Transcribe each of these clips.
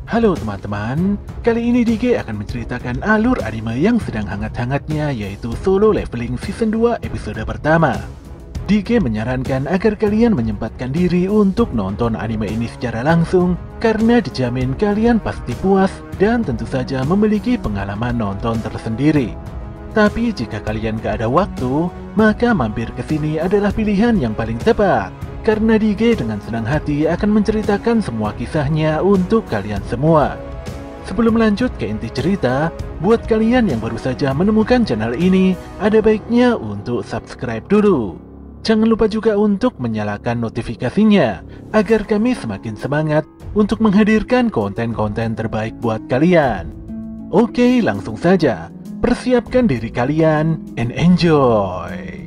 Halo teman-teman, kali ini DG akan menceritakan alur anime yang sedang hangat-hangatnya, yaitu Solo Leveling Season 2 episode pertama. DG menyarankan agar kalian menyempatkan diri untuk nonton anime ini secara langsung, karena dijamin kalian pasti puas dan tentu saja memiliki pengalaman nonton tersendiri. Tapi jika kalian gak ada waktu, maka mampir ke sini adalah pilihan yang paling tepat. Karena DG dengan senang hati akan menceritakan semua kisahnya untuk kalian semua. Sebelum lanjut ke inti cerita, buat kalian yang baru saja menemukan channel ini, ada baiknya untuk subscribe dulu. Jangan lupa juga untuk menyalakan notifikasinya, agar kami semakin semangat untuk menghadirkan konten-konten terbaik buat kalian. Oke, langsung saja. Persiapkan diri kalian and enjoy!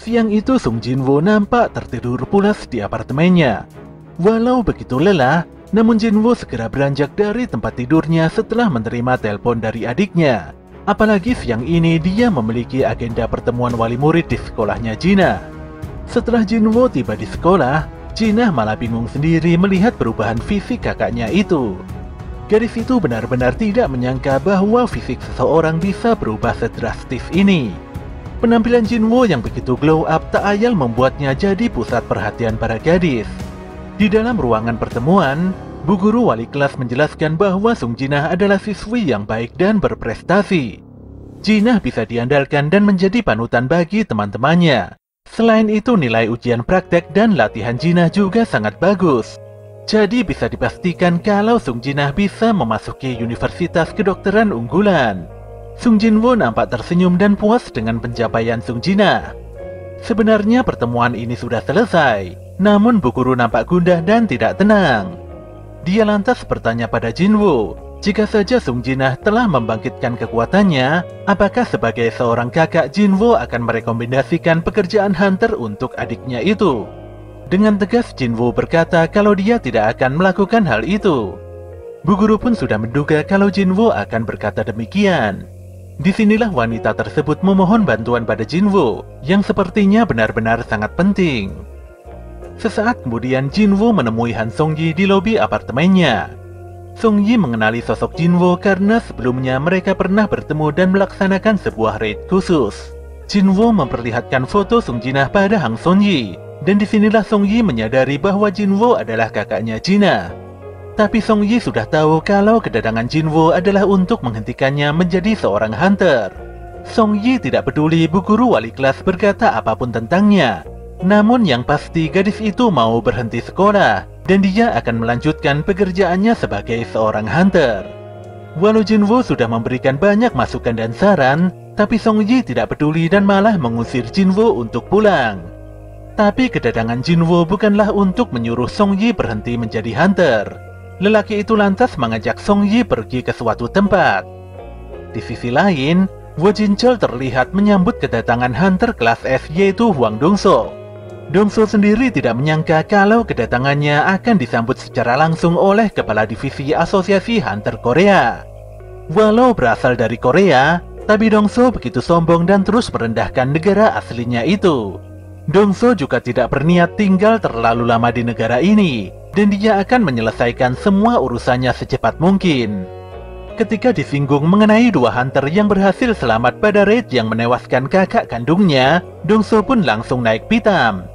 Siang itu Sung Jinwoo nampak tertidur pulas di apartemennya. Walau begitu lelah, namun Jinwoo segera beranjak dari tempat tidurnya setelah menerima telepon dari adiknya. Apalagi siang ini dia memiliki agenda pertemuan wali murid di sekolahnya Jinah. Setelah Jinwoo tiba di sekolah, Jinah malah bingung sendiri melihat perubahan fisik kakaknya itu. Gadis itu benar-benar tidak menyangka bahwa fisik seseorang bisa berubah sedrastis ini. Penampilan Jinwoo yang begitu glow up tak ayal membuatnya jadi pusat perhatian para gadis. Di dalam ruangan pertemuan, Bu Guru wali kelas menjelaskan bahwa Sung Jinah adalah siswi yang baik dan berprestasi. Jinah bisa diandalkan dan menjadi panutan bagi teman-temannya. Selain itu, nilai ujian praktek dan latihan Jinah juga sangat bagus. Jadi bisa dipastikan kalau Sung Jinah bisa memasuki universitas kedokteran unggulan. Sung Jinwoo nampak tersenyum dan puas dengan pencapaian Sung Jinah. Sebenarnya pertemuan ini sudah selesai, namun Bu Guru nampak gundah dan tidak tenang. Dia lantas bertanya pada Jinwoo, jika saja Sung Jinah telah membangkitkan kekuatannya, apakah sebagai seorang kakak Jinwoo akan merekomendasikan pekerjaan hunter untuk adiknya itu? Dengan tegas Jinwoo berkata kalau dia tidak akan melakukan hal itu. Bu Guru pun sudah menduga kalau Jinwoo akan berkata demikian. Disinilah wanita tersebut memohon bantuan pada Jinwoo, yang sepertinya benar-benar sangat penting. Sesaat kemudian Jinwoo menemui Han Songyi di lobi apartemennya. Songyi mengenali sosok Jinwoo karena sebelumnya mereka pernah bertemu dan melaksanakan sebuah raid khusus. Jinwoo memperlihatkan foto Sung Jinah pada Han Songyi, dan disinilah Songyi menyadari bahwa Jinwoo adalah kakaknya Jinah. Tapi Songyi sudah tahu kalau kedatangan Jinwoo adalah untuk menghentikannya menjadi seorang hunter. Songyi tidak peduli Bu Guru wali kelas berkata apapun tentangnya. Namun yang pasti gadis itu mau berhenti sekolah, dan dia akan melanjutkan pekerjaannya sebagai seorang hunter. Walau Jinwoo sudah memberikan banyak masukan dan saran, tapi Songyi tidak peduli dan malah mengusir Jinwoo untuk pulang. Tapi kedatangan Jinwoo bukanlah untuk menyuruh Songyi berhenti menjadi hunter. Lelaki itu lantas mengajak Songyi pergi ke suatu tempat. Di sisi lain, Wo Jinchol terlihat menyambut kedatangan hunter kelas S yaitu Huang Dongso. Dongso sendiri tidak menyangka kalau kedatangannya akan disambut secara langsung oleh Kepala Divisi Asosiasi Hunter Korea. Walau berasal dari Korea, tapi Dongso begitu sombong dan terus merendahkan negara aslinya itu. Dongso juga tidak berniat tinggal terlalu lama di negara ini, dan dia akan menyelesaikan semua urusannya secepat mungkin. Ketika disinggung mengenai dua hunter yang berhasil selamat pada raid yang menewaskan kakak kandungnya, Dongso pun langsung naik pitam.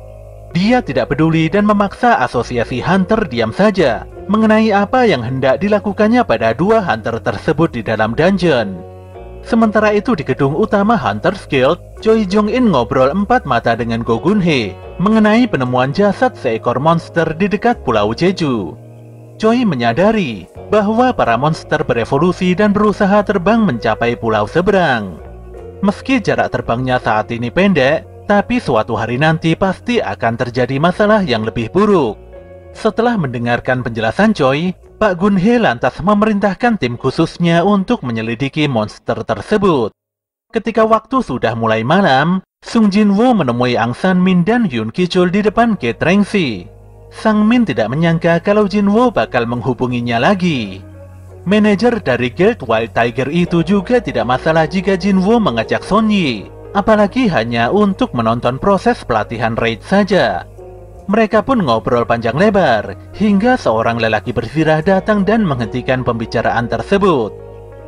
Dia tidak peduli dan memaksa asosiasi hunter diam saja mengenai apa yang hendak dilakukannya pada dua hunter tersebut di dalam dungeon. Sementara itu di gedung utama Hunters Guild, Choi Jong-in ngobrol empat mata dengan Go Gun-hee mengenai penemuan jasad seekor monster di dekat Pulau Jeju. Choi menyadari bahwa para monster berevolusi dan berusaha terbang mencapai pulau seberang. Meski jarak terbangnya saat ini pendek, tapi suatu hari nanti pasti akan terjadi masalah yang lebih buruk. Setelah mendengarkan penjelasan Choi, Pak Gun-hee lantas memerintahkan tim khususnya untuk menyelidiki monster tersebut. Ketika waktu sudah mulai malam, Sung Jin-woo menemui Ang San-min dan Yoon Ki-chul di depan gate Rengsi. Sang-min tidak menyangka kalau Jin-woo bakal menghubunginya lagi. Manajer dari Guild Wild Tiger itu juga tidak masalah jika Jin-woo mengajak Son-yi, apalagi hanya untuk menonton proses pelatihan raid saja. Mereka pun ngobrol panjang lebar, hingga seorang lelaki berzirah datang dan menghentikan pembicaraan tersebut.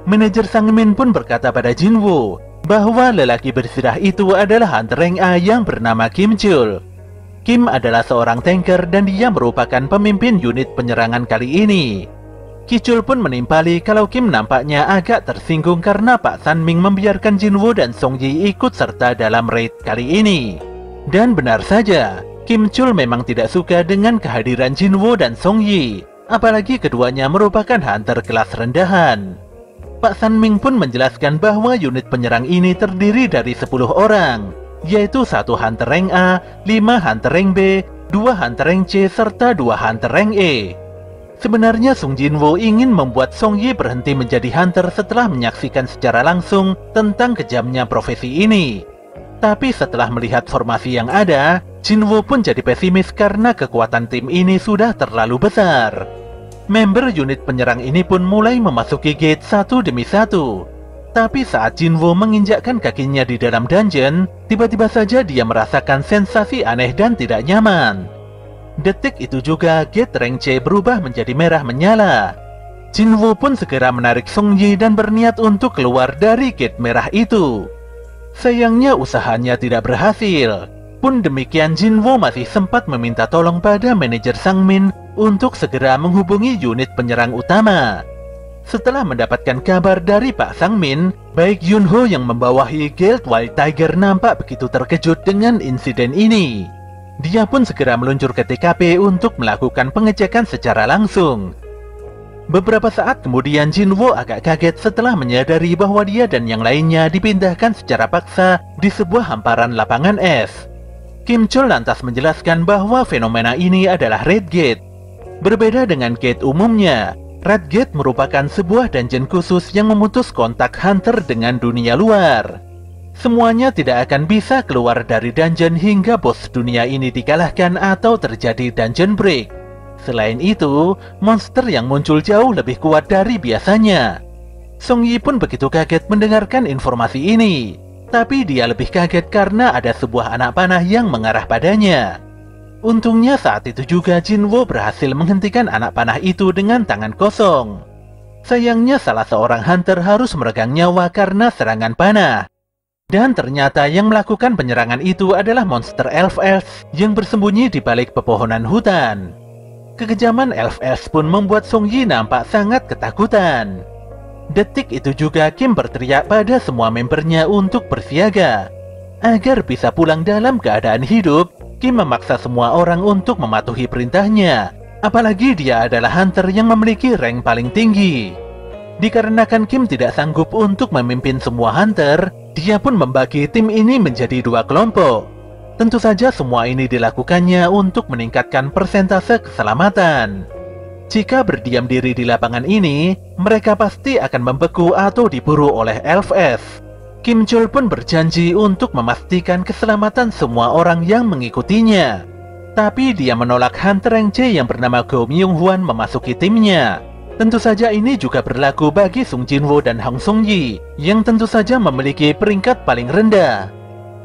Manajer Sang-min pun berkata pada Jin-woo bahwa lelaki berzirah itu adalah hunter rank A yang bernama Kim Chul. Kim adalah seorang tanker dan dia merupakan pemimpin unit penyerangan kali ini. Ki-chul pun menimpali kalau Kim nampaknya agak tersinggung karena Pak San-ming membiarkan Jin-woo dan Song-yi ikut serta dalam raid kali ini. Dan benar saja, Kim Chul memang tidak suka dengan kehadiran Jin-woo dan Song-yi, apalagi keduanya merupakan hunter kelas rendahan. Pak San-ming pun menjelaskan bahwa unit penyerang ini terdiri dari 10 orang, yaitu 1 hunter rank A, 5 hunter rank B, 2 hunter rank C, serta 2 hunter rank E. Sebenarnya Sung Jin-woo ingin membuat Song-yi berhenti menjadi hunter setelah menyaksikan secara langsung tentang kejamnya profesi ini. Tapi setelah melihat formasi yang ada, Jin-woo pun jadi pesimis karena kekuatan tim ini sudah terlalu besar. Member unit penyerang ini pun mulai memasuki gate satu demi satu. Tapi saat Jin-woo menginjakkan kakinya di dalam dungeon, tiba-tiba saja dia merasakan sensasi aneh dan tidak nyaman. Detik itu juga gate rank C berubah menjadi merah menyala. Jin-woo pun segera menarik Song-yi dan berniat untuk keluar dari gate merah itu. Sayangnya usahanya tidak berhasil. Pun demikian Jin-woo masih sempat meminta tolong pada manajer Sang-min untuk segera menghubungi unit penyerang utama. Setelah mendapatkan kabar dari Pak Sang-min, baik Yun-ho yang membawahi Guild Wild Tiger nampak begitu terkejut dengan insiden ini. Dia pun segera meluncur ke TKP untuk melakukan pengecekan secara langsung. Beberapa saat kemudian Jin-woo agak kaget setelah menyadari bahwa dia dan yang lainnya dipindahkan secara paksa di sebuah hamparan lapangan es. Kim Chul lantas menjelaskan bahwa fenomena ini adalah Red Gate. Berbeda dengan gate umumnya, Red Gate merupakan sebuah dungeon khusus yang memutus kontak hunter dengan dunia luar. Semuanya tidak akan bisa keluar dari dungeon hingga bos dunia ini dikalahkan atau terjadi dungeon break. Selain itu, monster yang muncul jauh lebih kuat dari biasanya. Song-yi pun begitu kaget mendengarkan informasi ini. Tapi dia lebih kaget karena ada sebuah anak panah yang mengarah padanya. Untungnya saat itu juga Jin-woo berhasil menghentikan anak panah itu dengan tangan kosong. Sayangnya salah seorang hunter harus meregang nyawa karena serangan panah. Dan ternyata yang melakukan penyerangan itu adalah monster elf-elf yang bersembunyi di balik pepohonan hutan. Kekejaman elf-elf pun membuat Song-yi nampak sangat ketakutan. Detik itu juga Kim berteriak pada semua membernya untuk bersiaga. Agar bisa pulang dalam keadaan hidup, Kim memaksa semua orang untuk mematuhi perintahnya. Apalagi dia adalah hunter yang memiliki rank paling tinggi. Dikarenakan Kim tidak sanggup untuk memimpin semua hunter, dia pun membagi tim ini menjadi 2 kelompok. Tentu saja semua ini dilakukannya untuk meningkatkan persentase keselamatan. Jika berdiam diri di lapangan ini, mereka pasti akan membeku atau diburu oleh elf-elf. Kim Chul pun berjanji untuk memastikan keselamatan semua orang yang mengikutinya. Tapi dia menolak hunter rank C yang bernama Go Myung-hwan memasuki timnya. Tentu saja ini juga berlaku bagi Sung Jin-woo dan Hang Song-yi, yang tentu saja memiliki peringkat paling rendah.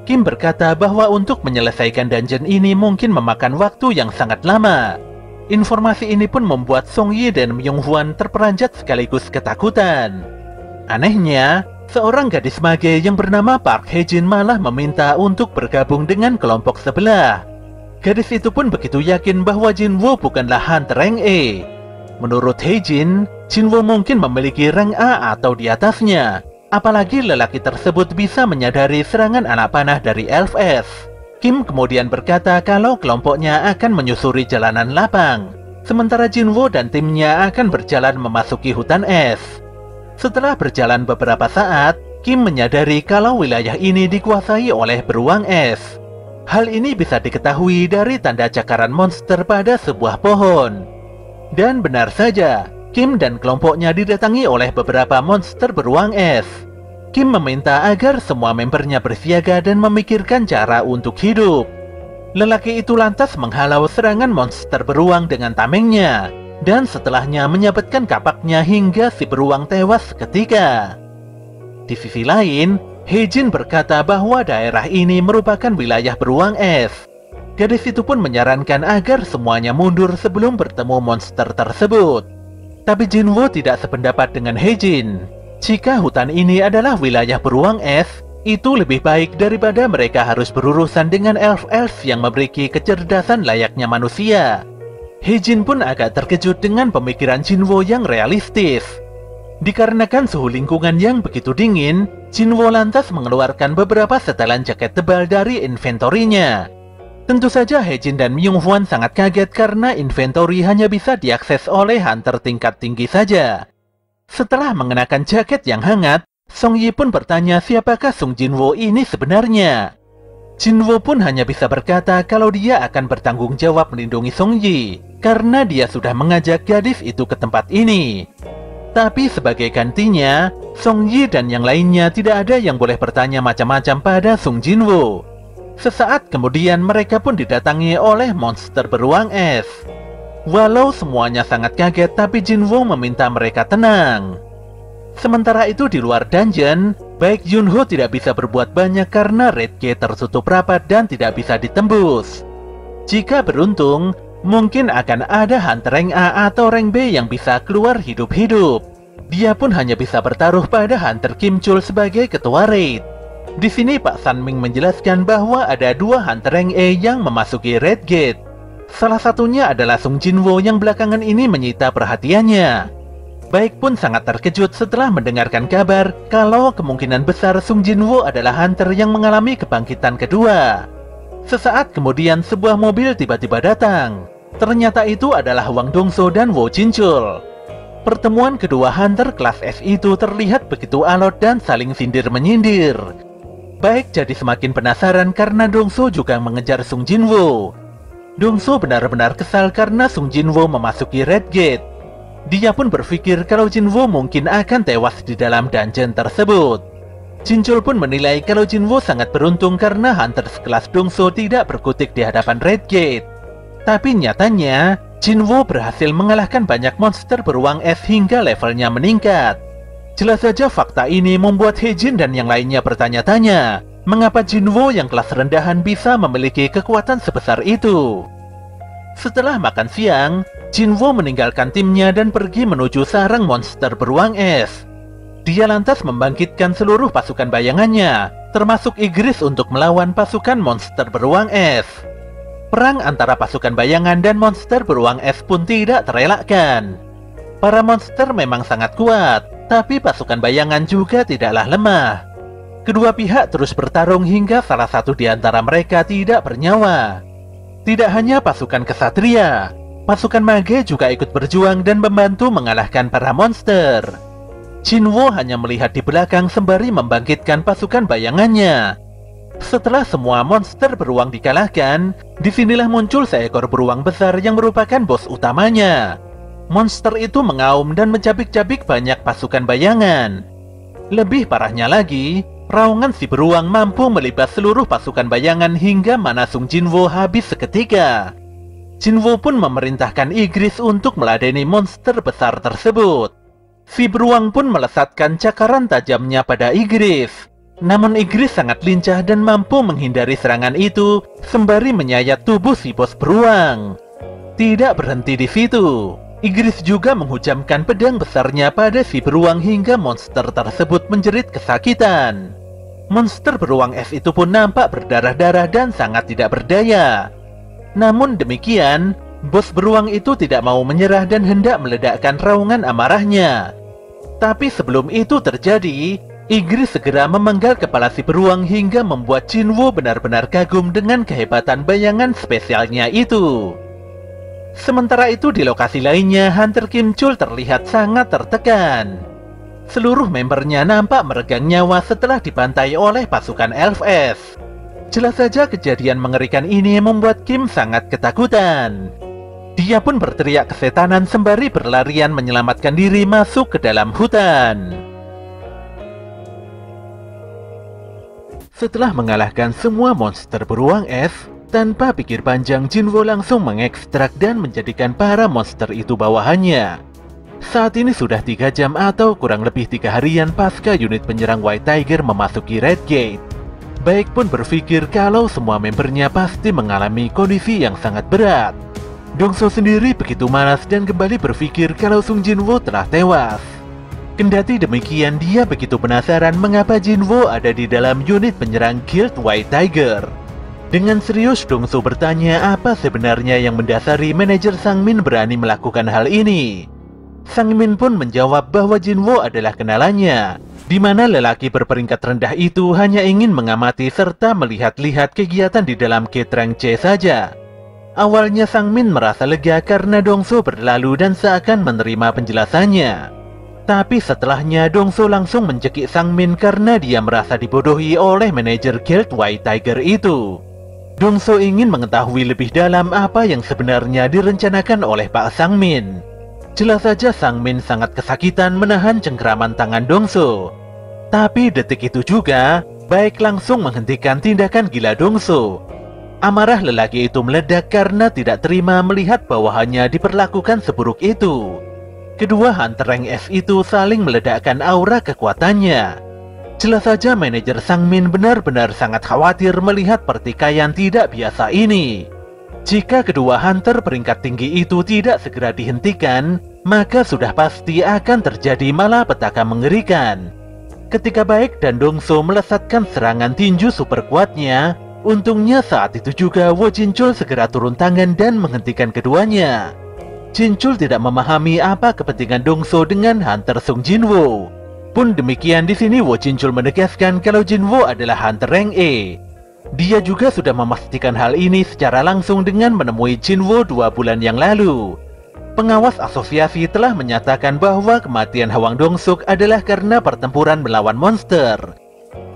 Kim berkata bahwa untuk menyelesaikan dungeon ini mungkin memakan waktu yang sangat lama. Informasi ini pun membuat Song-yi dan Myung-hwan terperanjat sekaligus ketakutan. Anehnya, seorang gadis mage yang bernama Park Hae-jin malah meminta untuk bergabung dengan kelompok sebelah. Gadis itu pun begitu yakin bahwa Jin-woo bukanlah hunter rank E. Menurut Hae-jin, Jin-woo mungkin memiliki rank A atau di atasnya. Apalagi lelaki tersebut bisa menyadari serangan anak panah dari elf-elf. Kim kemudian berkata kalau kelompoknya akan menyusuri jalanan lapang, sementara Jin-woo dan timnya akan berjalan memasuki hutan es. Setelah berjalan beberapa saat, Kim menyadari kalau wilayah ini dikuasai oleh beruang es. Hal ini bisa diketahui dari tanda cakaran monster pada sebuah pohon. Dan benar saja, Kim dan kelompoknya didatangi oleh beberapa monster beruang es. Kim meminta agar semua membernya bersiaga dan memikirkan cara untuk hidup. Lelaki itu lantas menghalau serangan monster beruang dengan tamengnya, dan setelahnya menyabetkan kapaknya hingga si beruang tewas seketika. Di sisi lain, Heijin berkata bahwa daerah ini merupakan wilayah beruang es. Gadis itu pun menyarankan agar semuanya mundur sebelum bertemu monster tersebut. Tapi Jinwoo tidak sependapat dengan Heijin. Jika hutan ini adalah wilayah beruang es, itu lebih baik daripada mereka harus berurusan dengan elf-elf yang memiliki kecerdasan layaknya manusia. Heijin pun agak terkejut dengan pemikiran Jinwoo yang realistis. Dikarenakan suhu lingkungan yang begitu dingin, Jinwoo lantas mengeluarkan beberapa setelan jaket tebal dari inventorinya. Tentu saja Heijin dan Myung-hwan sangat kaget karena inventory hanya bisa diakses oleh hunter tingkat tinggi saja. Setelah mengenakan jaket yang hangat, Song Yi pun bertanya siapakah Sung Jinwoo ini sebenarnya. Jinwoo pun hanya bisa berkata kalau dia akan bertanggung jawab melindungi Song Yi, karena dia sudah mengajak gadis itu ke tempat ini. Tapi sebagai gantinya, Song Yi dan yang lainnya tidak ada yang boleh bertanya macam-macam pada Sung Jinwoo. Sesaat kemudian mereka pun didatangi oleh monster beruang es. Walau semuanya sangat kaget, tapi Jinwoo meminta mereka tenang. Sementara itu di luar dungeon, baik Yunho tidak bisa berbuat banyak karena Red Gate tertutup rapat dan tidak bisa ditembus. Jika beruntung, mungkin akan ada hunter rank A atau rank B yang bisa keluar hidup-hidup. Dia pun hanya bisa bertaruh pada hunter Kim Chul sebagai ketua raid. Di sini Pak San Ming menjelaskan bahwa ada dua hunter rank A yang memasuki Red Gate. Salah satunya adalah Sung Jinwoo yang belakangan ini menyita perhatiannya. Baik pun sangat terkejut setelah mendengarkan kabar kalau kemungkinan besar Sung Jinwoo adalah hunter yang mengalami kebangkitan kedua. Sesaat kemudian sebuah mobil tiba-tiba datang. Ternyata itu adalah Wang Dongso dan Wo Jinchul. Pertemuan kedua hunter kelas S itu terlihat begitu alot dan saling sindir-menyindir. Baik jadi semakin penasaran karena Dongso juga mengejar Sung Jinwoo. Dongso benar-benar kesal karena Sung Jinwoo memasuki Red Gate. Dia pun berpikir kalau Jinwoo mungkin akan tewas di dalam dungeon tersebut. Jinchul pun menilai kalau Jinwoo sangat beruntung karena hunter sekelas Dongso tidak berkutik di hadapan Red Gate. Tapi nyatanya, Jinwoo berhasil mengalahkan banyak monster beruang es hingga levelnya meningkat. Jelas saja fakta ini membuat Heijin dan yang lainnya bertanya-tanya, mengapa Jinwoo yang kelas rendahan bisa memiliki kekuatan sebesar itu. Setelah makan siang, Jinwoo meninggalkan timnya dan pergi menuju sarang monster beruang es. Dia lantas membangkitkan seluruh pasukan bayangannya, termasuk Igris untuk melawan pasukan monster beruang es. Perang antara pasukan bayangan dan monster beruang es pun tidak terelakkan. Para monster memang sangat kuat, tapi pasukan bayangan juga tidaklah lemah. Kedua pihak terus bertarung hingga salah satu di antara mereka tidak bernyawa. Tidak hanya pasukan kesatria, pasukan mage juga ikut berjuang dan membantu mengalahkan para monster. Jinwoo hanya melihat di belakang sembari membangkitkan pasukan bayangannya. Setelah semua monster beruang dikalahkan, disinilah muncul seekor beruang besar yang merupakan bos utamanya. Monster itu mengaum dan mencabik-cabik banyak pasukan bayangan. Lebih parahnya lagi, raungan si beruang mampu melibas seluruh pasukan bayangan hingga mana Sung Jinwoo habis seketika. Jinwoo pun memerintahkan Igris untuk meladeni monster besar tersebut. Si beruang pun melesatkan cakaran tajamnya pada Igris. Namun Igris sangat lincah dan mampu menghindari serangan itu sembari menyayat tubuh si bos beruang. Tidak berhenti di situ, Igris juga menghujamkan pedang besarnya pada si beruang hingga monster tersebut menjerit kesakitan. Monster beruang es itu pun nampak berdarah-darah dan sangat tidak berdaya. Namun demikian, bos beruang itu tidak mau menyerah dan hendak meledakkan raungan amarahnya. Tapi sebelum itu terjadi, Igris segera memenggal kepala si beruang hingga membuat Jinwoo benar-benar kagum dengan kehebatan bayangan spesialnya itu. Sementara itu di lokasi lainnya, Hunter Kim Chul terlihat sangat tertekan. Seluruh membernya nampak meregang nyawa setelah dibantai oleh pasukan LFS. Jelas saja kejadian mengerikan ini membuat Kim sangat ketakutan. Dia pun berteriak kesetanan sembari berlarian menyelamatkan diri masuk ke dalam hutan. Setelah mengalahkan semua monster beruang es, tanpa pikir panjang Jinwo langsung mengekstrak dan menjadikan para monster itu bawahannya. Saat ini sudah 3 jam atau kurang lebih 3 harian pasca unit penyerang White Tiger memasuki Red Gate. Baik pun berpikir kalau semua membernya pasti mengalami kondisi yang sangat berat. Dongso sendiri begitu malas dan kembali berpikir kalau Sung Jinwo telah tewas. Kendati demikian, dia begitu penasaran mengapa Jinwo ada di dalam unit penyerang Guild White Tiger. Dengan serius Dongso bertanya apa sebenarnya yang mendasari manajer Sangmin berani melakukan hal ini. Sangmin pun menjawab bahwa Jinwo adalah kenalannya, di mana lelaki berperingkat rendah itu hanya ingin mengamati serta melihat-lihat kegiatan di dalam Gate Rank C saja. Awalnya Sangmin merasa lega karena Dongso berlalu dan seakan menerima penjelasannya. Tapi setelahnya Dongso langsung mencekik Sangmin karena dia merasa dibodohi oleh manajer Guild White Tiger itu. Dongso ingin mengetahui lebih dalam apa yang sebenarnya direncanakan oleh Pak Sangmin. Jelas saja Sangmin sangat kesakitan menahan cengkeraman tangan Dongso. Tapi detik itu juga, Baek langsung menghentikan tindakan gila Dongso. Amarah lelaki itu meledak karena tidak terima melihat bawahannya diperlakukan seburuk itu. Kedua Hunter Rank S itu saling meledakkan aura kekuatannya. Jelas saja manajer Sangmin benar-benar sangat khawatir melihat pertikaian tidak biasa ini. Jika kedua hunter peringkat tinggi itu tidak segera dihentikan, maka sudah pasti akan terjadi malapetaka mengerikan. Ketika Baek dan Dongso melesatkan serangan tinju super kuatnya, untungnya saat itu juga Wo Jinchul segera turun tangan dan menghentikan keduanya. Jinchul tidak memahami apa kepentingan Dongso dengan hunter Sung Jinwo. Pun demikian di sini Wo Jinchul menegaskan kalau Jinwo adalah hunter rank E. Dia juga sudah memastikan hal ini secara langsung dengan menemui Jinwo 2 bulan yang lalu. Pengawas asosiasi telah menyatakan bahwa kematian Hwang Dong-suk adalah karena pertempuran melawan monster.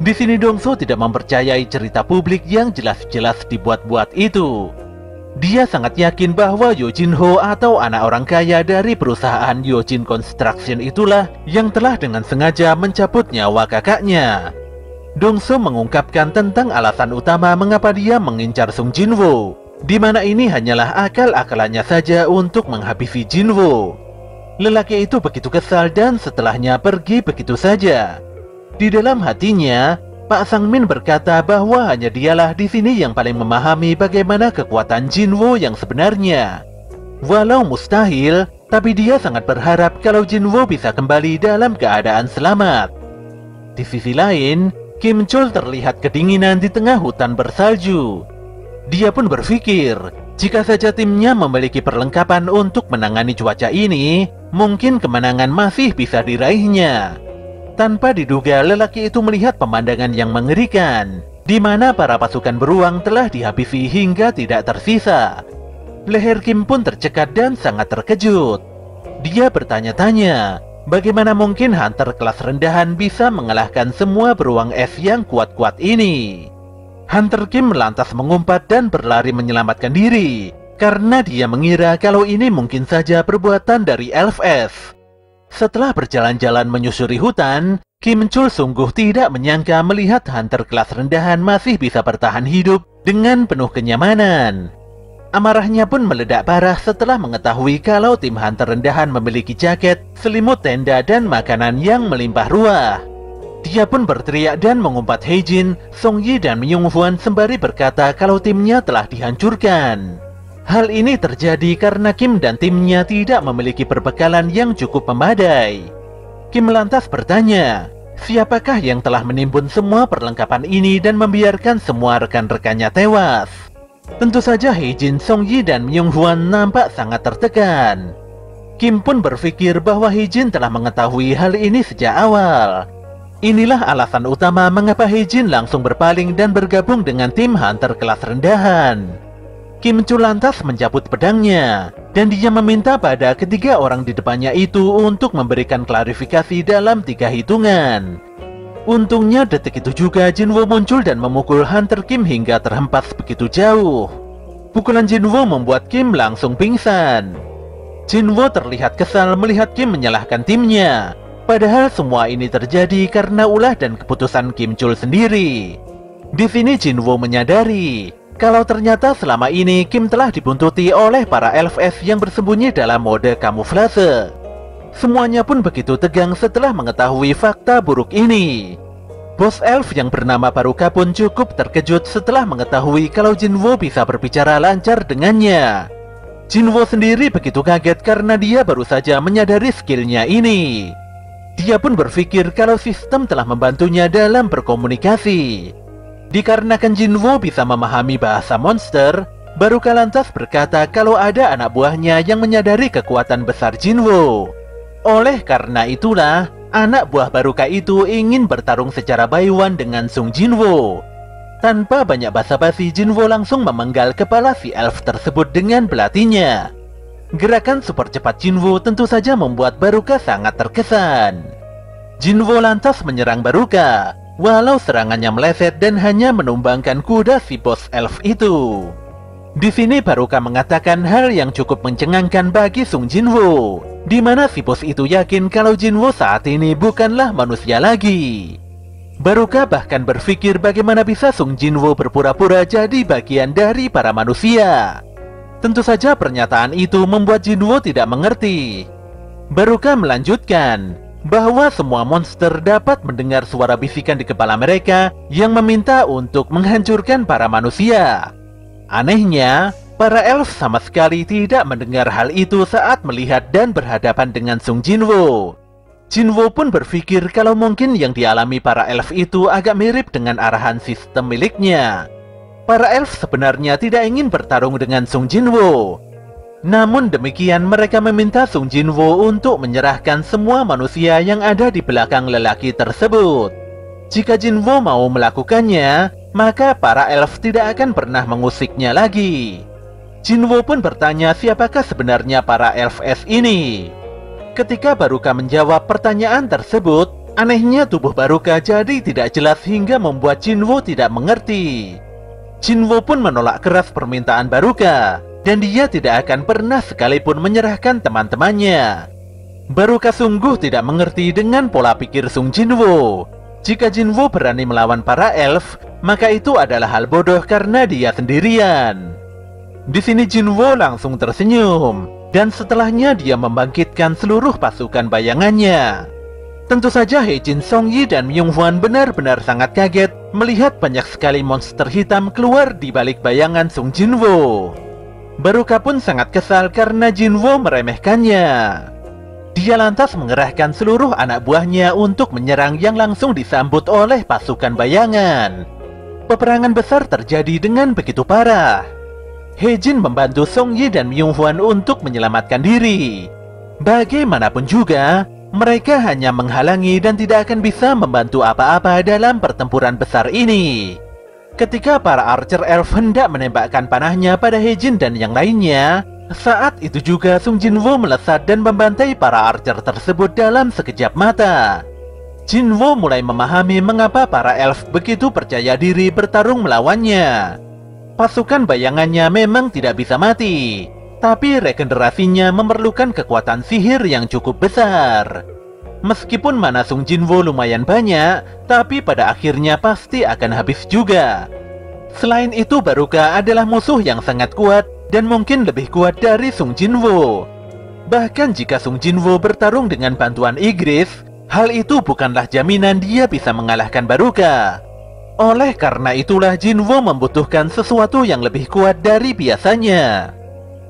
Di sini Dongso tidak mempercayai cerita publik yang jelas-jelas dibuat-buat itu. Dia sangat yakin bahwa Yo Jin-ho atau anak orang kaya dari perusahaan Yojin Construction itulah yang telah dengan sengaja mencabut nyawa kakaknya. Dongso mengungkapkan tentang alasan utama mengapa dia mengincar Sung Jinwo, di mana ini hanyalah akal-akalannya saja untuk menghabisi Jinwo. Lelaki itu begitu kesal dan setelahnya pergi begitu saja. Di dalam hatinya, Pak Sangmin berkata bahwa hanya dialah di sini yang paling memahami bagaimana kekuatan Jinwo yang sebenarnya. Walau mustahil, tapi dia sangat berharap kalau Jinwo bisa kembali dalam keadaan selamat. Di sisi lain, Kim Chol terlihat kedinginan di tengah hutan bersalju. Dia pun berpikir, jika saja timnya memiliki perlengkapan untuk menangani cuaca ini, mungkin kemenangan masih bisa diraihnya. Tanpa diduga, lelaki itu melihat pemandangan yang mengerikan, di mana para pasukan beruang telah dihabisi hingga tidak tersisa. Leher Kim pun tercekat dan sangat terkejut. Dia bertanya-tanya, bagaimana mungkin hunter kelas rendahan bisa mengalahkan semua beruang es yang kuat-kuat ini? Hunter Kim lantas mengumpat dan berlari menyelamatkan diri, karena dia mengira kalau ini mungkin saja perbuatan dari LFS. Setelah berjalan-jalan menyusuri hutan, Kim Chul sungguh tidak menyangka melihat hunter kelas rendahan masih bisa bertahan hidup dengan penuh kenyamanan. Amarahnya pun meledak parah setelah mengetahui kalau tim hunter rendahan memiliki jaket, selimut tenda, dan makanan yang melimpah ruah. Dia pun berteriak dan mengumpat Heijin, Song Yi, dan Myung Hwan sembari berkata kalau timnya telah dihancurkan. Hal ini terjadi karena Kim dan timnya tidak memiliki perbekalan yang cukup memadai. Kim lantas bertanya, siapakah yang telah menimbun semua perlengkapan ini dan membiarkan semua rekan-rekannya tewas? Tentu saja Heijin, Song Yi, dan Myung Hwan nampak sangat tertekan. Kim pun berpikir bahwa Heijin telah mengetahui hal ini sejak awal. Inilah alasan utama mengapa Heijin langsung berpaling dan bergabung dengan tim hunter kelas rendahan. Kim Chul lantas mencabut pedangnya, dan dia meminta pada ketiga orang di depannya itu untuk memberikan klarifikasi dalam 3 hitungan. Untungnya detik itu juga Jinwo muncul dan memukul Hunter Kim hingga terhempas begitu jauh. Pukulan Jinwo membuat Kim langsung pingsan. Jinwo terlihat kesal melihat Kim menyalahkan timnya, padahal semua ini terjadi karena ulah dan keputusan Kim Chul sendiri. Di sini Jinwo menyadari kalau ternyata selama ini Kim telah dibuntuti oleh para elf es yang bersembunyi dalam mode kamuflase. Semuanya pun begitu tegang setelah mengetahui fakta buruk ini. Bos elf yang bernama Baruka pun cukup terkejut setelah mengetahui kalau Jinwo bisa berbicara lancar dengannya. Jinwo sendiri begitu kaget karena dia baru saja menyadari skillnya ini. Dia pun berpikir kalau sistem telah membantunya dalam berkomunikasi. Dikarenakan Jinwo bisa memahami bahasa monster, Baruka lantas berkata kalau ada anak buahnya yang menyadari kekuatan besar Jinwo. Oleh karena itulah, anak buah Baruka itu ingin bertarung secara baiwan dengan Sung Jinwo. Tanpa banyak basa-basi, Jinwo langsung memenggal kepala si elf tersebut dengan belatinya. Gerakan super cepat Jinwo tentu saja membuat Baruka sangat terkesan. Jinwo lantas menyerang Baruka, walau serangannya meleset dan hanya menumbangkan kuda si bos elf itu. Di sini Baruka mengatakan hal yang cukup mencengangkan bagi Sung Jinwo, di mana si bos itu yakin kalau Jinwo saat ini bukanlah manusia lagi. Baruka bahkan berpikir bagaimana bisa Sung Jinwo berpura-pura jadi bagian dari para manusia. Tentu saja pernyataan itu membuat Jinwo tidak mengerti. Baruka melanjutkan bahwa semua monster dapat mendengar suara bisikan di kepala mereka yang meminta untuk menghancurkan para manusia. Anehnya, para elf sama sekali tidak mendengar hal itu saat melihat dan berhadapan dengan Sung Jinwo. Jinwo pun berpikir kalau mungkin yang dialami para elf itu agak mirip dengan arahan sistem miliknya. Para elf sebenarnya tidak ingin bertarung dengan Sung Jinwo. Namun demikian mereka meminta Sung Jinwo untuk menyerahkan semua manusia yang ada di belakang lelaki tersebut. Jika Jinwo mau melakukannya, maka para elf tidak akan pernah mengusiknya lagi. Jinwo pun bertanya siapakah sebenarnya para elf es ini. Ketika Baruka menjawab pertanyaan tersebut, anehnya tubuh Baruka jadi tidak jelas hingga membuat Jinwo tidak mengerti. Jinwo pun menolak keras permintaan Baruka, dan dia tidak akan pernah sekalipun menyerahkan teman-temannya. Baruka sungguh tidak mengerti dengan pola pikir Sung Jinwo. Jika Jinwo berani melawan para elf, maka itu adalah hal bodoh karena dia sendirian. Di sini Jinwo langsung tersenyum, dan setelahnya dia membangkitkan seluruh pasukan bayangannya. Tentu saja Heijin, Songyi, dan Myung Hwan benar-benar sangat kaget melihat banyak sekali monster hitam keluar di balik bayangan Sung Jinwo. Baruka pun sangat kesal karena Jinwo meremehkannya. Dia lantas mengerahkan seluruh anak buahnya untuk menyerang yang langsung disambut oleh pasukan bayangan. Peperangan besar terjadi dengan begitu parah. Heijin membantu Songyi dan Myung Hwan untuk menyelamatkan diri. Bagaimanapun juga, mereka hanya menghalangi dan tidak akan bisa membantu apa-apa dalam pertempuran besar ini. Ketika para archer elf hendak menembakkan panahnya pada Heijin dan yang lainnya, saat itu juga Sung Jinwo melesat dan membantai para archer tersebut dalam sekejap mata. Jinwo mulai memahami mengapa para elf begitu percaya diri bertarung melawannya. Pasukan bayangannya memang tidak bisa mati, tapi regenerasinya memerlukan kekuatan sihir yang cukup besar. Meskipun mana Sung Jinwo lumayan banyak, tapi pada akhirnya pasti akan habis juga. Selain itu, Baruka adalah musuh yang sangat kuat dan mungkin lebih kuat dari Sung Jinwo. Bahkan jika Sung Jinwo bertarung dengan bantuan Igris, hal itu bukanlah jaminan dia bisa mengalahkan Baruka. Oleh karena itulah Jinwo membutuhkan sesuatu yang lebih kuat dari biasanya.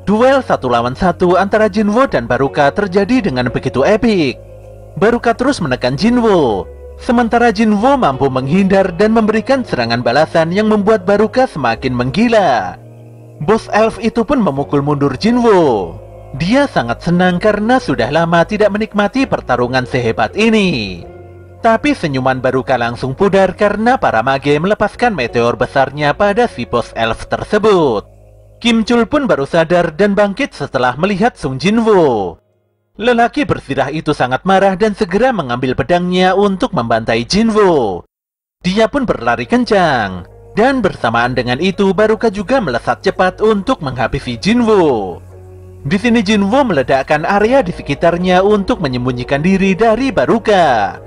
Duel 1 lawan 1 antara Jinwo dan Baruka terjadi dengan begitu epik. Baruka terus menekan Jinwo, sementara Jinwo mampu menghindar dan memberikan serangan balasan yang membuat Baruka semakin menggila. Bos elf itu pun memukul mundur Jinwo. Dia sangat senang karena sudah lama tidak menikmati pertarungan sehebat ini. Tapi senyuman Baruka langsung pudar karena para mage melepaskan meteor besarnya pada si bos elf tersebut. Kim Chul pun baru sadar dan bangkit setelah melihat Sung Jinwoo. Lelaki bersirah itu sangat marah dan segera mengambil pedangnya untuk membantai Jinwoo. Dia pun berlari kencang, dan bersamaan dengan itu Baruka juga melesat cepat untuk menghabisi Jinwoo. Di sini Jinwoo meledakkan area di sekitarnya untuk menyembunyikan diri dari Baruka.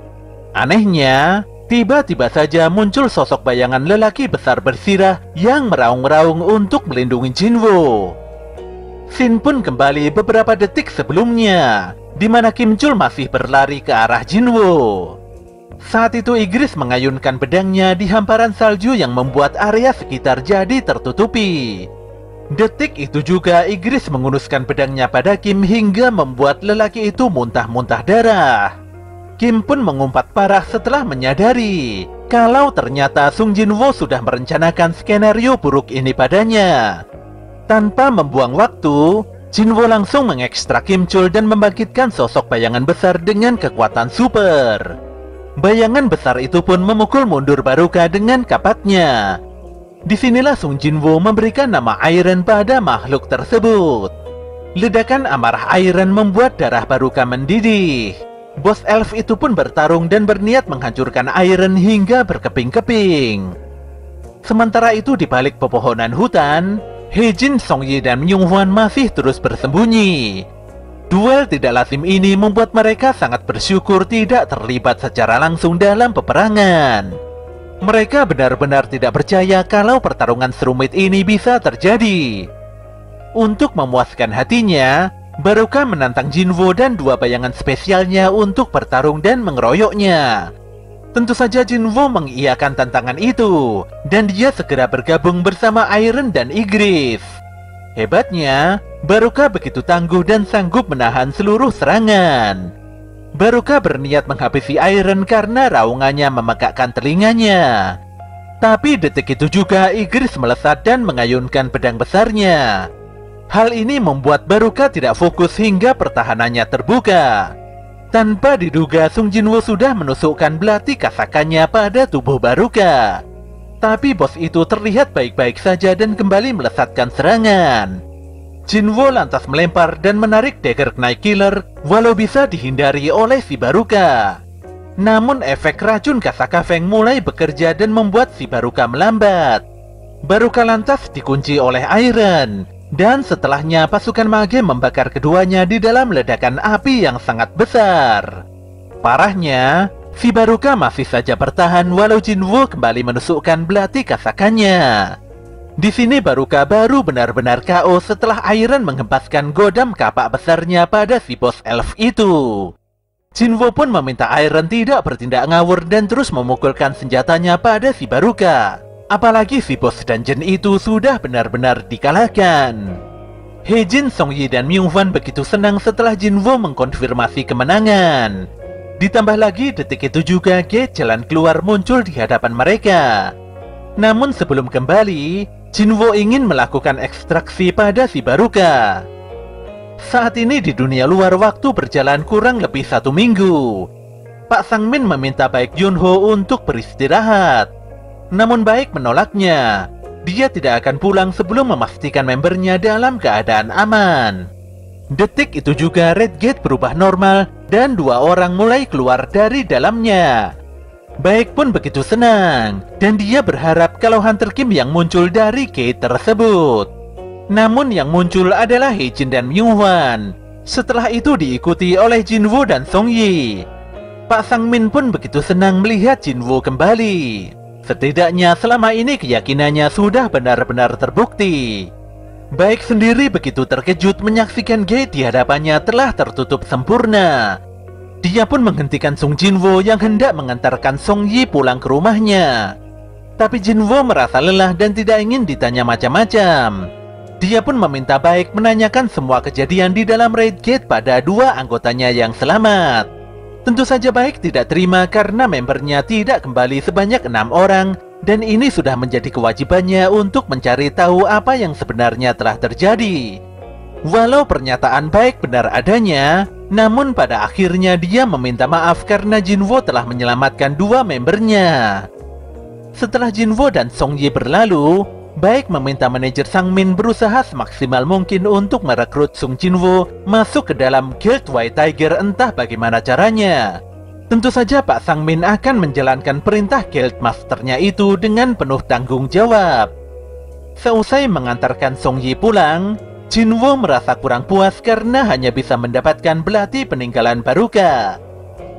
Anehnya, tiba-tiba saja muncul sosok bayangan lelaki besar bersirah yang meraung-raung untuk melindungi Jinwoo. Scene pun kembali beberapa detik sebelumnya, di mana Kim Chul masih berlari ke arah Jinwoo. Saat itu Igris mengayunkan pedangnya di hamparan salju yang membuat area sekitar jadi tertutupi. Detik itu juga Igris mengunuskan pedangnya pada Kim hingga membuat lelaki itu muntah-muntah darah. Kim pun mengumpat parah setelah menyadari kalau ternyata Sung Jinwoo sudah merencanakan skenario buruk ini padanya. Tanpa membuang waktu, Jinwoo langsung mengekstrak Kim Chul dan membangkitkan sosok bayangan besar dengan kekuatan super. Bayangan besar itu pun memukul mundur Baruka dengan kapaknya. Disinilah Sung Jinwoo memberikan nama Iron pada makhluk tersebut. Ledakan amarah Iron membuat darah Baruka mendidih. Bos elf itu pun bertarung dan berniat menghancurkan Iron hingga berkeping-keping. Sementara itu di balik pepohonan hutan, Hejin, Songyi, dan Myunghwan masih terus bersembunyi. Duel tidak lazim ini membuat mereka sangat bersyukur tidak terlibat secara langsung dalam peperangan. Mereka benar-benar tidak percaya kalau pertarungan serumit ini bisa terjadi. Untuk memuaskan hatinya, Baruka menantang Jinwoo dan dua bayangan spesialnya untuk bertarung dan mengeroyoknya. Tentu saja Jinwoo mengiyakan tantangan itu, dan dia segera bergabung bersama Iron dan Igris. Hebatnya, Baruka begitu tangguh dan sanggup menahan seluruh serangan. Baruka berniat menghabisi Iron karena raungannya memekakkan telinganya. Tapi detik itu juga Igris melesat dan mengayunkan pedang besarnya. Hal ini membuat Baruka tidak fokus hingga pertahanannya terbuka. Tanpa diduga, Sung Jinwoo sudah menusukkan belati kasakannya pada tubuh Baruka. Tapi bos itu terlihat baik-baik saja dan kembali melesatkan serangan. Jinwoo lantas melempar dan menarik dagger Knight Killer walau bisa dihindari oleh si Baruka. Namun efek racun Kasaka Feng mulai bekerja dan membuat si Baruka melambat. Baruka lantas dikunci oleh Iron, dan setelahnya pasukan mage membakar keduanya di dalam ledakan api yang sangat besar. Parahnya, si Baruka masih saja bertahan walau Jinwoo kembali menusukkan belati kasakannya. Di sini Baruka baru benar-benar KO setelah Iron menghempaskan godam kapak besarnya pada si bos elf itu. Jinwoo pun meminta Iron tidak bertindak ngawur dan terus memukulkan senjatanya pada si Baruka. Apalagi si bos dungeon itu sudah benar-benar dikalahkan. Hejin, Songyi, dan Myunghwan begitu senang setelah Jinwoo mengkonfirmasi kemenangan. Ditambah lagi detik itu juga gate jalan keluar muncul di hadapan mereka. Namun sebelum kembali, Jinwoo ingin melakukan ekstraksi pada si Baruka. Saat ini di dunia luar waktu berjalan kurang lebih 1 minggu. Pak Sangmin meminta Baek Yunho untuk beristirahat. Namun Baek menolaknya. Dia tidak akan pulang sebelum memastikan membernya dalam keadaan aman. Detik itu juga Red Gate berubah normal dan 2 orang mulai keluar dari dalamnya. Baek pun begitu senang, dan dia berharap kalau Hunter Kim yang muncul dari gate tersebut. Namun yang muncul adalah Hejin dan Myunghwan. Setelah itu diikuti oleh Jinwoo dan Songyi. Pak Sangmin pun begitu senang melihat Jinwoo kembali. Setidaknya selama ini keyakinannya sudah benar-benar terbukti. Baek sendiri begitu terkejut menyaksikan gate di hadapannya telah tertutup sempurna. Dia pun menghentikan Sung Jinwoo yang hendak mengantarkan Songyi pulang ke rumahnya. Tapi Jinwoo merasa lelah dan tidak ingin ditanya macam-macam. Dia pun meminta Baek menanyakan semua kejadian di dalam Raid Gate pada 2 anggotanya yang selamat. Tentu saja Baek tidak terima karena membernya tidak kembali sebanyak 6 orang, dan ini sudah menjadi kewajibannya untuk mencari tahu apa yang sebenarnya telah terjadi. Walau pernyataan Baek benar adanya, namun pada akhirnya dia meminta maaf karena Jinwoo telah menyelamatkan 2 membernya. Setelah Jinwoo dan Songyi berlalu, Baik meminta manajer Sang Min berusaha semaksimal mungkin untuk merekrut Sung Jinwoo masuk ke dalam Guild White Tiger entah bagaimana caranya. Tentu saja Pak Sang Min akan menjalankan perintah Guild Masternya itu dengan penuh tanggung jawab. Seusai mengantarkan Song Yi pulang, Jinwoo merasa kurang puas karena hanya bisa mendapatkan belati peninggalan Baruka.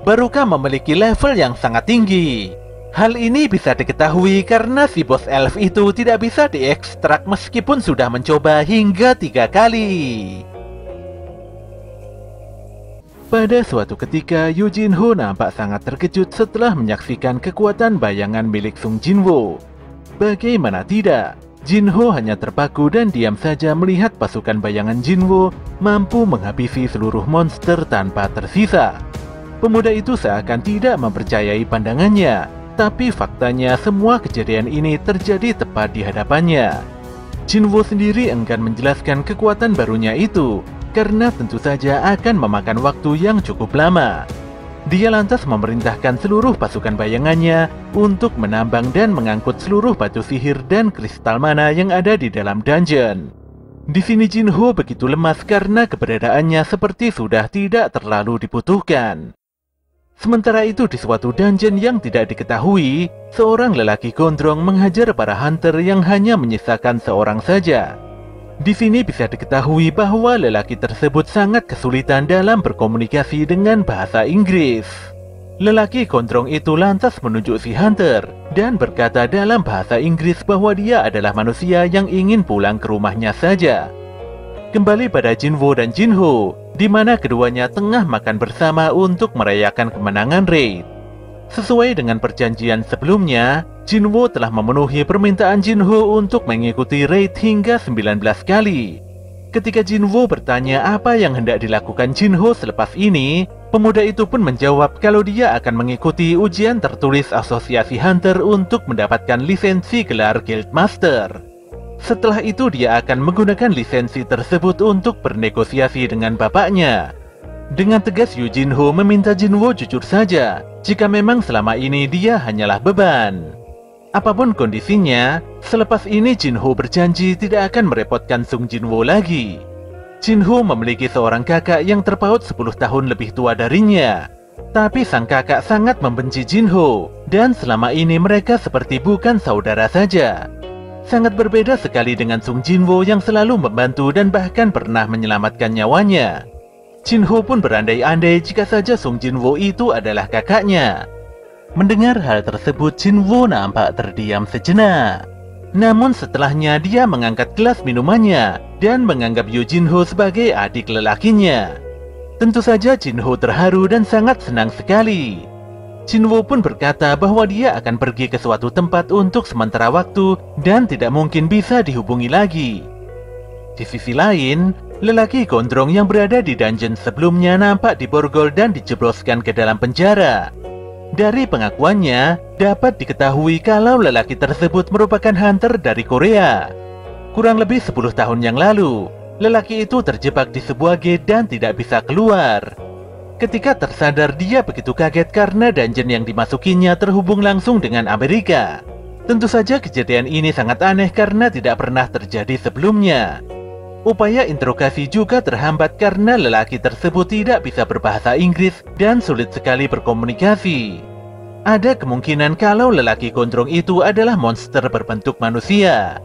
Baruka memiliki level yang sangat tinggi. Hal ini bisa diketahui karena si bos elf itu tidak bisa diekstrak meskipun sudah mencoba hingga 3 kali. Pada suatu ketika, Yu Jinho nampak sangat terkejut setelah menyaksikan kekuatan bayangan milik Sung Jinwoo. Bagaimana tidak, Jinho hanya terpaku dan diam saja melihat pasukan bayangan Jinwoo mampu menghabisi seluruh monster tanpa tersisa. Pemuda itu seakan tidak mempercayai pandangannya. Tapi faktanya semua kejadian ini terjadi tepat di hadapannya. Jinwoo sendiri enggan menjelaskan kekuatan barunya itu, karena tentu saja akan memakan waktu yang cukup lama. Dia lantas memerintahkan seluruh pasukan bayangannya untuk menambang dan mengangkut seluruh batu sihir dan kristal mana yang ada di dalam dungeon. Di sini Jinho begitu lemas karena keberadaannya seperti sudah tidak terlalu dibutuhkan. Sementara itu di suatu dungeon yang tidak diketahui, seorang lelaki gondrong menghajar para hunter yang hanya menyisakan seorang saja. Di sini bisa diketahui bahwa lelaki tersebut sangat kesulitan dalam berkomunikasi dengan bahasa Inggris. Lelaki gondrong itu lantas menunjuk si hunter dan berkata dalam bahasa Inggris bahwa dia adalah manusia yang ingin pulang ke rumahnya saja. Kembali pada Jinwoo dan Jinho, di mana keduanya tengah makan bersama untuk merayakan kemenangan raid. Sesuai dengan perjanjian sebelumnya, Jinwoo telah memenuhi permintaan Jinho untuk mengikuti raid hingga 19 kali. Ketika Jinwoo bertanya apa yang hendak dilakukan Jinho selepas ini, pemuda itu pun menjawab kalau dia akan mengikuti ujian tertulis Asosiasi Hunter untuk mendapatkan lisensi gelar Guild Master. Setelah itu dia akan menggunakan lisensi tersebut untuk bernegosiasi dengan bapaknya. Dengan tegas Yu Jinho meminta Jinwoo jujur saja jika memang selama ini dia hanyalah beban. Apapun kondisinya, selepas ini Jinho berjanji tidak akan merepotkan Sung Jinwoo lagi. Jinho memiliki seorang kakak yang terpaut 10 tahun lebih tua darinya. Tapi sang kakak sangat membenci Jinho dan selama ini mereka seperti bukan saudara saja. Sangat berbeda sekali dengan Sung Jinwoo yang selalu membantu dan bahkan pernah menyelamatkan nyawanya. Jinho pun berandai-andai jika saja Sung Jinwoo itu adalah kakaknya. Mendengar hal tersebut, Jinwoo nampak terdiam sejenak. Namun setelahnya dia mengangkat gelas minumannya dan menganggap Yu Jinho sebagai adik lelakinya. Tentu saja Jinho terharu dan sangat senang sekali. Jinwoo pun berkata bahwa dia akan pergi ke suatu tempat untuk sementara waktu dan tidak mungkin bisa dihubungi lagi. Di sisi lain, lelaki gondrong yang berada di dungeon sebelumnya nampak diborgol dan dijebloskan ke dalam penjara. Dari pengakuannya, dapat diketahui kalau lelaki tersebut merupakan hunter dari Korea. Kurang lebih 10 tahun yang lalu, lelaki itu terjebak di sebuah gate dan tidak bisa keluar. Ketika tersadar, dia begitu kaget karena dungeon yang dimasukinya terhubung langsung dengan Amerika. Tentu saja kejadian ini sangat aneh karena tidak pernah terjadi sebelumnya. Upaya interogasi juga terhambat karena lelaki tersebut tidak bisa berbahasa Inggris dan sulit sekali berkomunikasi. Ada kemungkinan kalau lelaki gondrong itu adalah monster berbentuk manusia.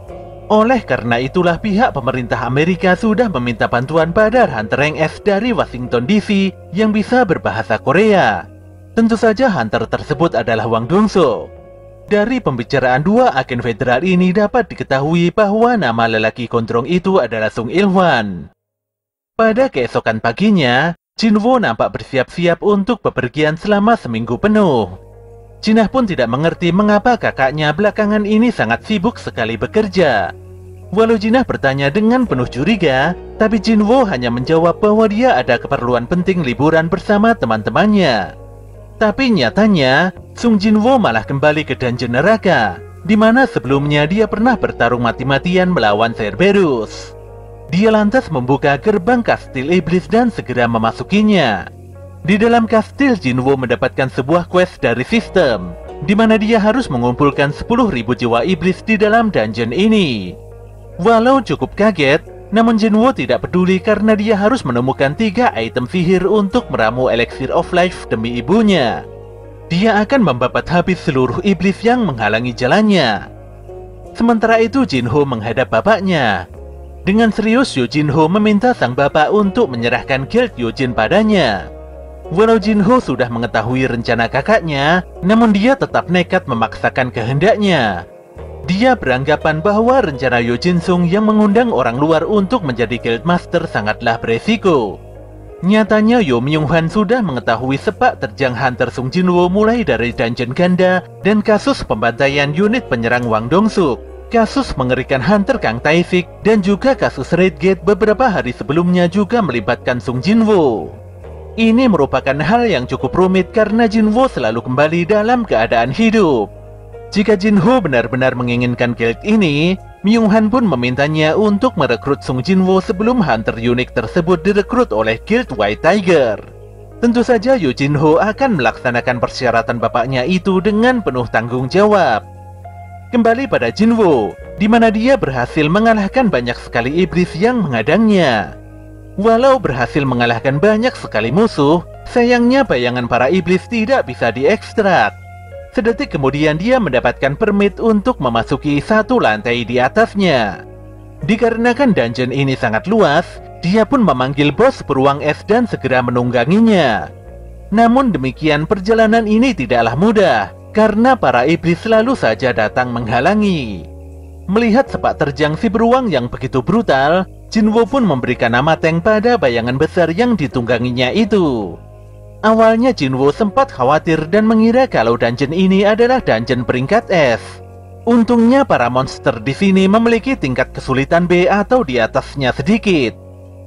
Oleh karena itulah pihak pemerintah Amerika sudah meminta bantuan pada Hunter Rank S dari Washington DC yang bisa berbahasa Korea. Tentu saja hunter tersebut adalah Wang Dongso. Dari pembicaraan dua agen federal ini dapat diketahui bahwa nama lelaki gondrong itu adalah Sung Il-hwan. Pada keesokan paginya, Jinwoo nampak bersiap-siap untuk bepergian selama seminggu penuh. Jinah pun tidak mengerti mengapa kakaknya belakangan ini sangat sibuk sekali bekerja. Walau Jinah bertanya dengan penuh curiga, tapi Jinwoo hanya menjawab bahwa dia ada keperluan penting liburan bersama teman-temannya. Tapi nyatanya, Sung Jinwoo malah kembali ke dungeon neraka, di mana sebelumnya dia pernah bertarung mati-matian melawan Cerberus. Dia lantas membuka gerbang kastil iblis dan segera memasukinya. Di dalam kastil, Jinwoo mendapatkan sebuah quest dari sistem. di mana dia harus mengumpulkan 10.000 jiwa iblis di dalam dungeon ini. Walau cukup kaget, namun Jinwo tidak peduli karena dia harus menemukan 3 item sihir untuk meramu Elixir of Life demi ibunya. Dia akan membabat habis seluruh iblis yang menghalangi jalannya. Sementara itu Jinho menghadap bapaknya. Dengan serius Yojinho meminta sang bapak untuk menyerahkan Guild Yojin padanya. Walau Jinho sudah mengetahui rencana kakaknya, namun dia tetap nekat memaksakan kehendaknya. Dia beranggapan bahwa rencana Yojinsung yang mengundang orang luar untuk menjadi Guildmaster sangatlah beresiko. Nyatanya Yo Myung-hwan sudah mengetahui sepak terjang Hunter Sung Jinwo mulai dari dungeon ganda dan kasus pembantaian unit penyerang Wang Dongsuk, kasus mengerikan Hunter Kang Tae-sik, dan juga kasus Raid Gate beberapa hari sebelumnya juga melibatkan Sung Jinwo. Ini merupakan hal yang cukup rumit karena Jinwo selalu kembali dalam keadaan hidup. Jika Jinho benar-benar menginginkan guild ini, Myung-han pun memintanya untuk merekrut Sung Jinwo sebelum Hunter unik tersebut direkrut oleh Guild White Tiger. Tentu saja Yo Jinho akan melaksanakan persyaratan bapaknya itu dengan penuh tanggung jawab. Kembali pada Jinwo, di mana dia berhasil mengalahkan banyak sekali iblis yang menghadangnya. Walau berhasil mengalahkan banyak sekali musuh, sayangnya bayangan para iblis tidak bisa diekstrak. Sedetik kemudian dia mendapatkan permit untuk memasuki satu lantai di atasnya. Dikarenakan dungeon ini sangat luas, dia pun memanggil bos beruang es dan segera menungganginya. Namun demikian perjalanan ini tidaklah mudah, karena para iblis selalu saja datang menghalangi. Melihat sepak terjang si beruang yang begitu brutal, Jinwo pun memberikan nama Teng pada bayangan besar yang ditungganginya itu. Awalnya Jinwo sempat khawatir dan mengira kalau dungeon ini adalah dungeon peringkat S. Untungnya para monster di sini memiliki tingkat kesulitan B atau di atasnya sedikit.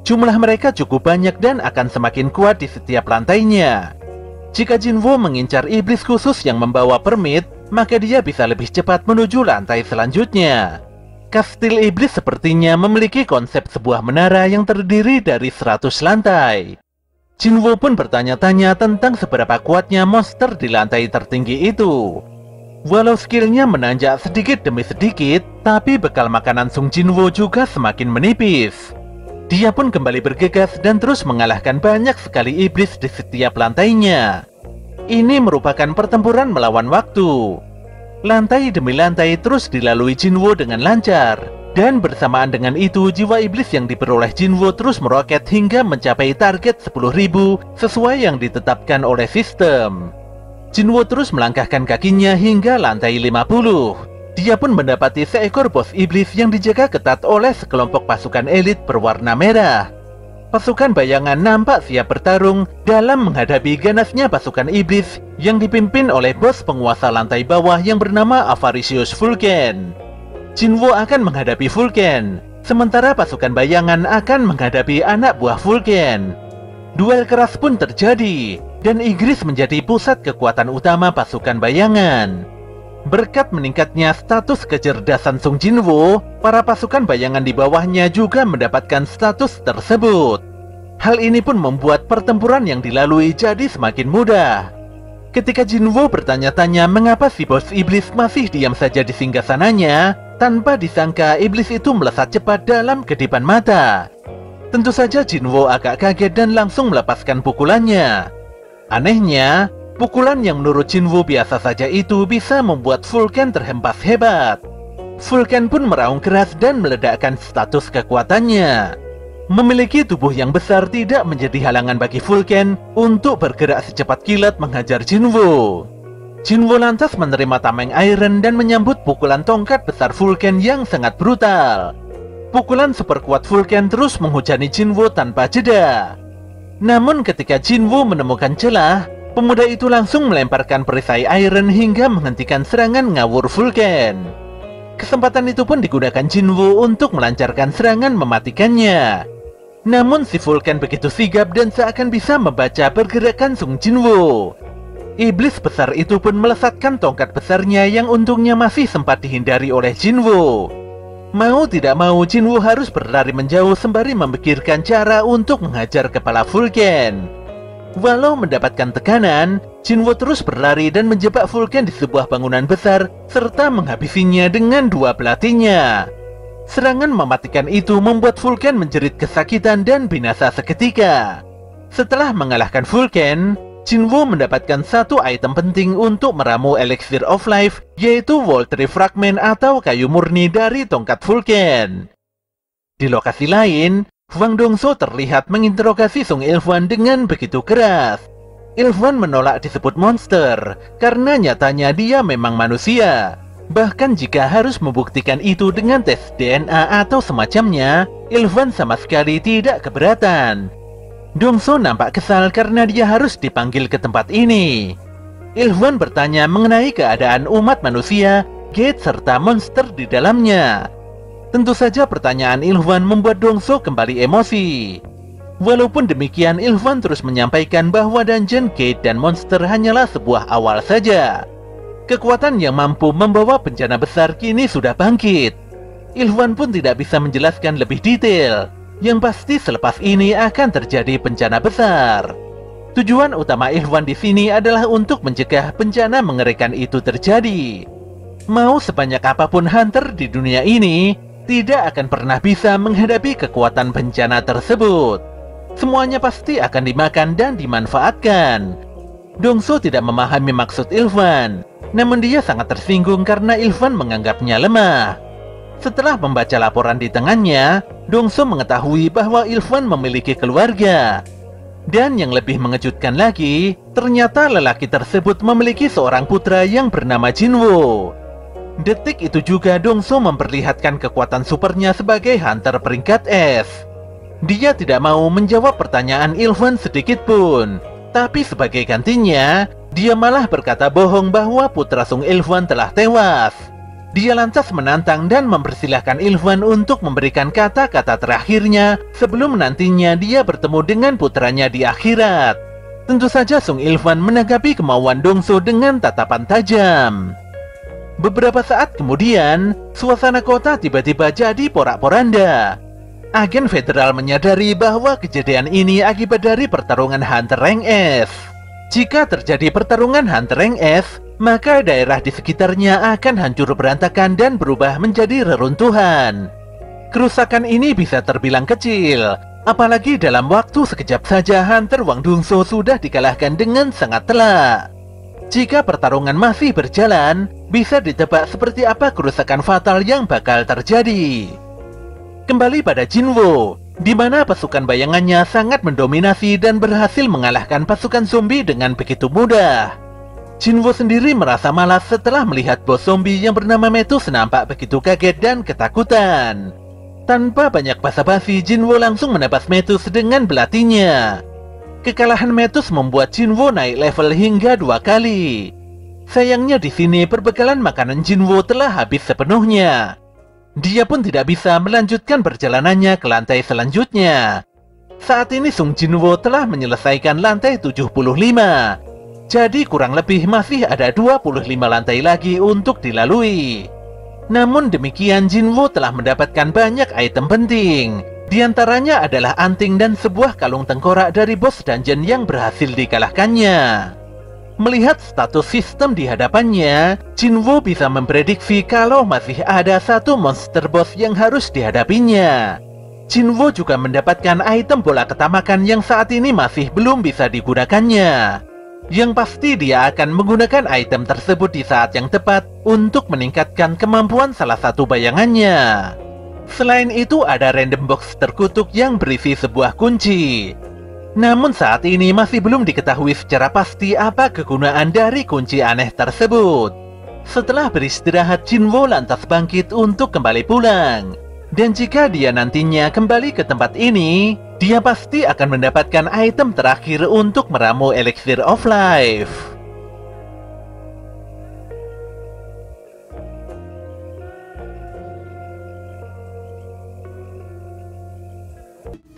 Jumlah mereka cukup banyak dan akan semakin kuat di setiap lantainya. Jika Jinwo mengincar iblis khusus yang membawa permit, maka dia bisa lebih cepat menuju lantai selanjutnya. Kastil iblis sepertinya memiliki konsep sebuah menara yang terdiri dari 100 lantai. Jinwo pun bertanya-tanya tentang seberapa kuatnya monster di lantai tertinggi itu. Walau skillnya menanjak sedikit demi sedikit, tapi bekal makanan Sung Jinwo juga semakin menipis. Dia pun kembali bergegas dan terus mengalahkan banyak sekali iblis di setiap lantainya. Ini merupakan pertempuran melawan waktu. Lantai demi lantai terus dilalui Jinwo dengan lancar, dan bersamaan dengan itu jiwa iblis yang diperoleh Jinwo terus meroket hingga mencapai target 10.000 sesuai yang ditetapkan oleh sistem. Jinwo terus melangkahkan kakinya hingga lantai 50. Dia pun mendapati seekor bos iblis yang dijaga ketat oleh sekelompok pasukan elit berwarna merah. Pasukan bayangan nampak siap bertarung dalam menghadapi ganasnya pasukan iblis yang dipimpin oleh bos penguasa lantai bawah yang bernama Avaricious Vulcan. Jinwo akan menghadapi Vulcan, sementara pasukan bayangan akan menghadapi anak buah Vulcan. Duel keras pun terjadi, dan Igris menjadi pusat kekuatan utama pasukan bayangan. Berkat meningkatnya status kecerdasan Sung Jinwo, para pasukan bayangan di bawahnya juga mendapatkan status tersebut. Hal ini pun membuat pertempuran yang dilalui jadi semakin mudah. Ketika Jinwo bertanya-tanya mengapa si bos iblis masih diam saja di singgasananya, tanpa disangka iblis itu melesat cepat dalam kedipan mata. Tentu saja Jinwo agak kaget dan langsung melepaskan pukulannya. Anehnya, pukulan yang menurut Jinwo biasa saja itu bisa membuat Vulcan terhempas hebat. Vulcan pun meraung keras dan meledakkan status kekuatannya. Memiliki tubuh yang besar tidak menjadi halangan bagi Vulcan untuk bergerak secepat kilat menghajar Jinwo. Jinwo lantas menerima tameng Iron dan menyambut pukulan tongkat besar Vulcan yang sangat brutal. Pukulan super kuat Vulcan terus menghujani Jinwo tanpa jeda. Namun ketika Jinwo menemukan celah, pemuda itu langsung melemparkan perisai Iron hingga menghentikan serangan ngawur Vulcan. Kesempatan itu pun digunakan Jinwo untuk melancarkan serangan mematikannya. Namun si Vulcan begitu sigap dan seakan bisa membaca pergerakan Sung Jinwo. Iblis besar itu pun melesatkan tongkat besarnya yang untungnya masih sempat dihindari oleh Jinwo. Mau tidak mau Jinwo harus berlari menjauh sembari memikirkan cara untuk menghajar kepala Vulcan. Walau mendapatkan tekanan, Jinwo terus berlari dan menjebak Vulcan di sebuah bangunan besar serta menghabisinya dengan dua pelatihnya. Serangan mematikan itu membuat Vulcan menjerit kesakitan dan binasa seketika. Setelah mengalahkan Vulcan, Jinwo mendapatkan satu item penting untuk meramu Elixir of Life, yaitu Voltri Fragment atau kayu murni dari tongkat Vulcan. Di lokasi lain, Wang Dongso terlihat menginterogasi Sung Ilfwan dengan begitu keras. Ilfwan menolak disebut monster, karena nyatanya dia memang manusia. Bahkan jika harus membuktikan itu dengan tes DNA atau semacamnya, Ilfwan sama sekali tidak keberatan. Dongso nampak kesal karena dia harus dipanggil ke tempat ini. Ilfwan bertanya mengenai keadaan umat manusia, gate serta monster di dalamnya. Tentu saja pertanyaan Ilfwan membuat Dongso kembali emosi. Walaupun demikian, Ilfwan terus menyampaikan bahwa dungeon, gate, dan monster hanyalah sebuah awal saja. Kekuatan yang mampu membawa bencana besar kini sudah bangkit. Ilfwan pun tidak bisa menjelaskan lebih detail. Yang pasti selepas ini akan terjadi bencana besar. Tujuan utama Ilfwan di sini adalah untuk mencegah bencana mengerikan itu terjadi. Mau sebanyak apapun hunter di dunia ini, tidak akan pernah bisa menghadapi kekuatan bencana tersebut. Semuanya pasti akan dimakan dan dimanfaatkan. Dongso tidak memahami maksud Ilfwan, namun dia sangat tersinggung karena Ilfwan menganggapnya lemah. Setelah membaca laporan di tangannya, Dongso mengetahui bahwa Ilfwan memiliki keluarga. Dan yang lebih mengejutkan lagi, ternyata lelaki tersebut memiliki seorang putra yang bernama Jinwo. Detik itu juga Dongso memperlihatkan kekuatan supernya sebagai hunter peringkat S. Dia tidak mau menjawab pertanyaan Ilfwan sedikit pun, tapi sebagai gantinya, dia malah berkata bohong bahwa putra Sung Ilfwan telah tewas. Dia lantas menantang dan mempersilahkan Ilfwan untuk memberikan kata-kata terakhirnya sebelum nantinya dia bertemu dengan putranya di akhirat. Tentu saja Sung Ilfwan menanggapi kemauan Dongso dengan tatapan tajam. Beberapa saat kemudian, suasana kota tiba-tiba jadi porak-poranda. Agen federal menyadari bahwa kejadian ini akibat dari pertarungan Hunter Rank S. Jika terjadi pertarungan Hunter Rank S, maka daerah di sekitarnya akan hancur berantakan dan berubah menjadi reruntuhan. Kerusakan ini bisa terbilang kecil, apalagi dalam waktu sekejap saja Hunter Wang Dongso sudah dikalahkan dengan sangat telak. Jika pertarungan masih berjalan, bisa ditebak seperti apa kerusakan fatal yang bakal terjadi. Kembali pada Jinwo, di mana pasukan bayangannya sangat mendominasi dan berhasil mengalahkan pasukan zombie dengan begitu mudah. Jinwo sendiri merasa malas setelah melihat bos zombie yang bernama Metus nampak begitu kaget dan ketakutan. Tanpa banyak basa-basi, Jinwo langsung menebas Metus dengan belatinya. Kekalahan Metus membuat Jinwo naik level hingga 2 kali. Sayangnya di sini perbekalan makanan Jinwo telah habis sepenuhnya. Dia pun tidak bisa melanjutkan perjalanannya ke lantai selanjutnya. Saat ini Sung Jinwo telah menyelesaikan lantai 75. Jadi kurang lebih masih ada 25 lantai lagi untuk dilalui. Namun demikian Jinwo telah mendapatkan banyak item penting. Di antaranya adalah anting dan sebuah kalung tengkorak dari bos dungeon yang berhasil dikalahkannya. Melihat status sistem di hadapannya, Jinwo bisa memprediksi kalau masih ada satu monster boss yang harus dihadapinya. Jinwo juga mendapatkan item bola ketamakan yang saat ini masih belum bisa digunakannya. Yang pasti dia akan menggunakan item tersebut di saat yang tepat untuk meningkatkan kemampuan salah satu bayangannya. Selain itu ada random box terkutuk yang berisi sebuah kunci. Namun saat ini masih belum diketahui secara pasti apa kegunaan dari kunci aneh tersebut. Setelah beristirahat, Jinwo lantas bangkit untuk kembali pulang. Dan jika dia nantinya kembali ke tempat ini, dia pasti akan mendapatkan item terakhir untuk meramu Elixir of Life.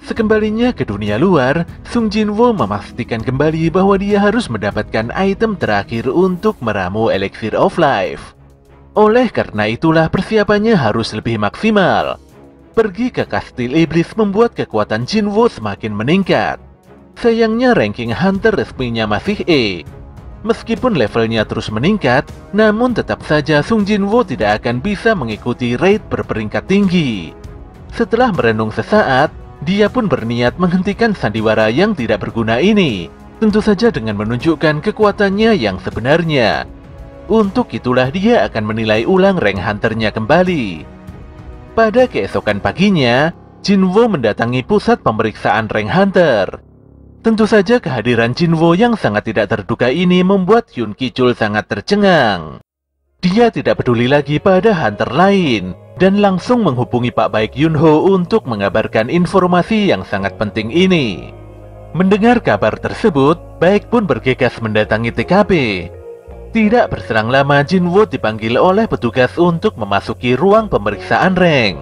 Sekembalinya ke dunia luar, Sung Jinwo memastikan kembali bahwa dia harus mendapatkan item terakhir untuk meramu Elixir of Life. Oleh karena itulah persiapannya harus lebih maksimal. Pergi ke kastil iblis membuat kekuatan Jinwo semakin meningkat. Sayangnya ranking Hunter resminya masih E. Meskipun levelnya terus meningkat, namun tetap saja Sung Jinwoo tidak akan bisa mengikuti raid berperingkat tinggi. Setelah merenung sesaat, dia pun berniat menghentikan sandiwara yang tidak berguna ini, tentu saja dengan menunjukkan kekuatannya yang sebenarnya. Untuk itulah dia akan menilai ulang rank Hunternya kembali. Pada keesokan paginya, Jinwoo mendatangi pusat pemeriksaan rank Hunter. Tentu saja kehadiran Jinwoo yang sangat tidak terduga ini membuat Hyun Ki-chul sangat tercengang. Dia tidak peduli lagi pada Hunter lain, dan langsung menghubungi Pak Baik Yunho untuk mengabarkan informasi yang sangat penting ini. Mendengar kabar tersebut, Baik pun bergegas mendatangi TKP. Tidak berselang lama, Jinwoo dipanggil oleh petugas untuk memasuki ruang pemeriksaan rank.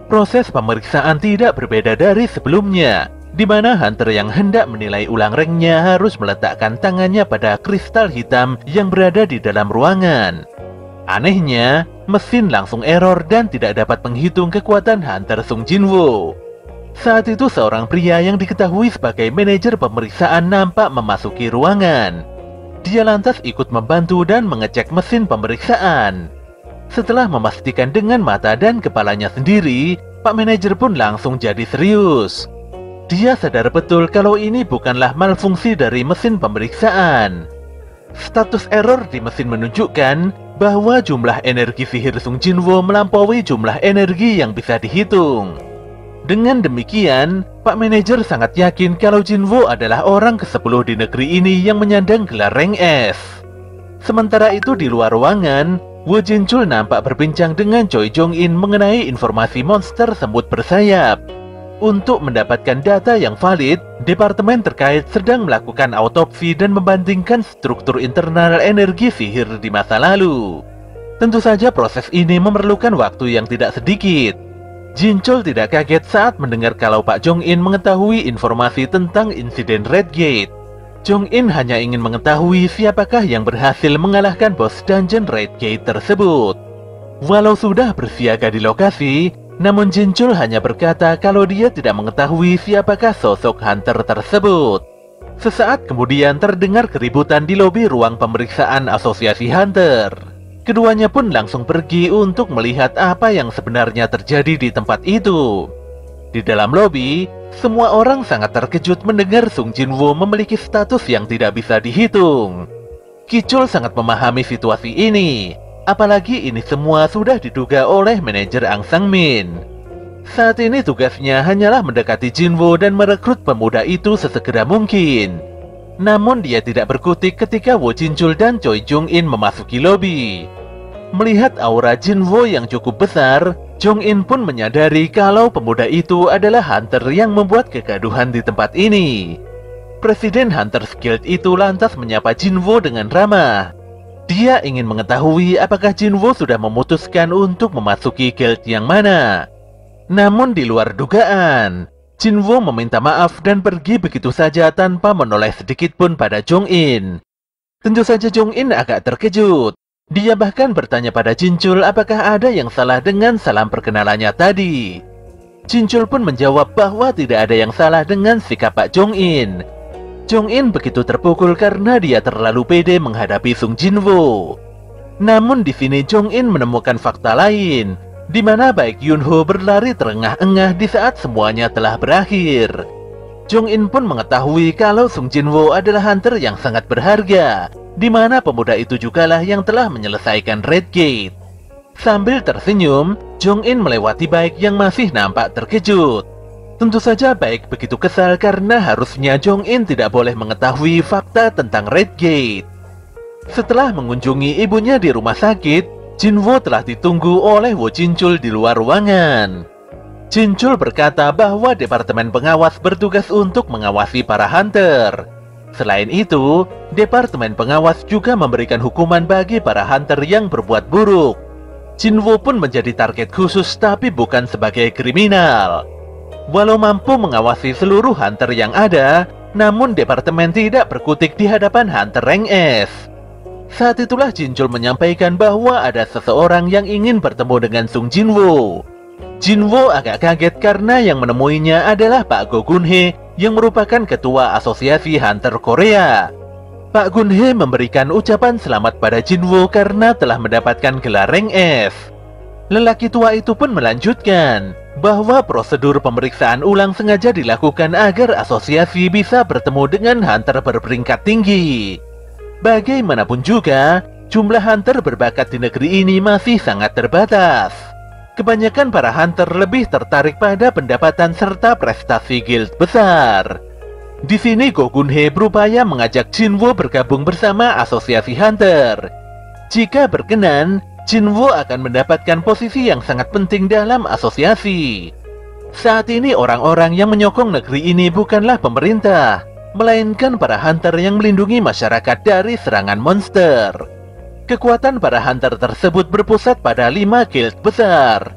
Proses pemeriksaan tidak berbeda dari sebelumnya, di mana Hunter yang hendak menilai ulang ranknya harus meletakkan tangannya pada kristal hitam yang berada di dalam ruangan. Anehnya, mesin langsung error dan tidak dapat menghitung kekuatan Hunter Sung Jinwoo. Saat itu seorang pria yang diketahui sebagai manajer pemeriksaan nampak memasuki ruangan. Dia lantas ikut membantu dan mengecek mesin pemeriksaan. Setelah memastikan dengan mata dan kepalanya sendiri, Pak manajer pun langsung jadi serius. Dia sadar betul kalau ini bukanlah malfungsi dari mesin pemeriksaan. Status error di mesin menunjukkan bahwa jumlah energi sihir Sung Jinwoo melampaui jumlah energi yang bisa dihitung. Dengan demikian, Pak manajer sangat yakin kalau Jinwoo adalah orang ke-10 di negeri ini yang menyandang gelar rank S. Sementara itu di luar ruangan, Woo Jin-chul nampak berbincang dengan Choi Jong-in mengenai informasi monster semut bersayap. Untuk mendapatkan data yang valid, departemen terkait sedang melakukan autopsi dan membandingkan struktur internal energi sihir di masa lalu. Tentu saja proses ini memerlukan waktu yang tidak sedikit. Jin-chul tidak kaget saat mendengar kalau Pak Jong-in mengetahui informasi tentang insiden Red Gate. Jong-in hanya ingin mengetahui siapakah yang berhasil mengalahkan bos dungeon Red Gate tersebut. Walau sudah bersiaga di lokasi, namun Jin-chul hanya berkata kalau dia tidak mengetahui siapakah sosok Hunter tersebut. Sesaat kemudian terdengar keributan di lobi ruang pemeriksaan Asosiasi Hunter. Keduanya pun langsung pergi untuk melihat apa yang sebenarnya terjadi di tempat itu. Di dalam lobi, semua orang sangat terkejut mendengar Sung Jinwoo memiliki status yang tidak bisa dihitung. Ki-chul sangat memahami situasi ini. Apalagi ini semua sudah diduga oleh manajer Ang Sang-min. Saat ini tugasnya hanyalah mendekati Jinwoo dan merekrut pemuda itu sesegera mungkin. Namun dia tidak berkutik ketika Woo Jin-chul dan Choi Jong-in memasuki lobi. Melihat aura Jinwoo yang cukup besar, Jong-in pun menyadari kalau pemuda itu adalah Hunter yang membuat kegaduhan di tempat ini. Presiden Hunters Guild itu lantas menyapa Jinwoo dengan ramah. Dia ingin mengetahui apakah Jinwoo sudah memutuskan untuk memasuki guild yang mana. Namun di luar dugaan, Jinwoo meminta maaf dan pergi begitu saja tanpa menoleh sedikit pun pada Jong-in. Tentu saja Jong-in agak terkejut. Dia bahkan bertanya pada Jin-chul apakah ada yang salah dengan salam perkenalannya tadi. Jin-chul pun menjawab bahwa tidak ada yang salah dengan sikap Pak Jong-in. Jong-in begitu terpukul karena dia terlalu pede menghadapi Sung Jinwoo. Namun di sini Jong-in menemukan fakta lain, di mana Baek Yunho berlari terengah-engah di saat semuanya telah berakhir. Jong-in pun mengetahui kalau Sung Jinwoo adalah hunter yang sangat berharga, di mana pemuda itu jugalah yang telah menyelesaikan Red Gate. Sambil tersenyum, Jong-in melewati Baek yang masih nampak terkejut. Tentu saja Baek begitu kesal karena harusnya Jong-in tidak boleh mengetahui fakta tentang Red Gate. Setelah mengunjungi ibunya di rumah sakit, Jinwoo telah ditunggu oleh Woo Jin-chul di luar ruangan. Jin-chul berkata bahwa departemen pengawas bertugas untuk mengawasi para hunter. Selain itu, departemen pengawas juga memberikan hukuman bagi para hunter yang berbuat buruk. Jinwoo pun menjadi target khusus tapi bukan sebagai kriminal. Walau mampu mengawasi seluruh hunter yang ada, namun departemen tidak berkutik di hadapan hunter rank S. Saat itulah Jin-chul menyampaikan bahwa ada seseorang yang ingin bertemu dengan Sung Jinwoo. Jinwoo agak kaget karena yang menemuinya adalah Pak Go Gun-hye yang merupakan ketua asosiasi Hunter Korea. Pak Gun-hye memberikan ucapan selamat pada Jinwoo karena telah mendapatkan gelar rank S. Lelaki tua itu pun melanjutkan bahwa prosedur pemeriksaan ulang sengaja dilakukan agar asosiasi bisa bertemu dengan hunter berperingkat tinggi. Bagaimanapun juga, jumlah hunter berbakat di negeri ini masih sangat terbatas. Kebanyakan para hunter lebih tertarik pada pendapatan serta prestasi guild besar. Di sini Go Gun-hye berupaya mengajak Jinwoo bergabung bersama asosiasi hunter. Jika berkenan, Jinwoo akan mendapatkan posisi yang sangat penting dalam asosiasi. Saat ini orang-orang yang menyokong negeri ini bukanlah pemerintah, melainkan para hunter yang melindungi masyarakat dari serangan monster. Kekuatan para hunter tersebut berpusat pada 5 guild besar.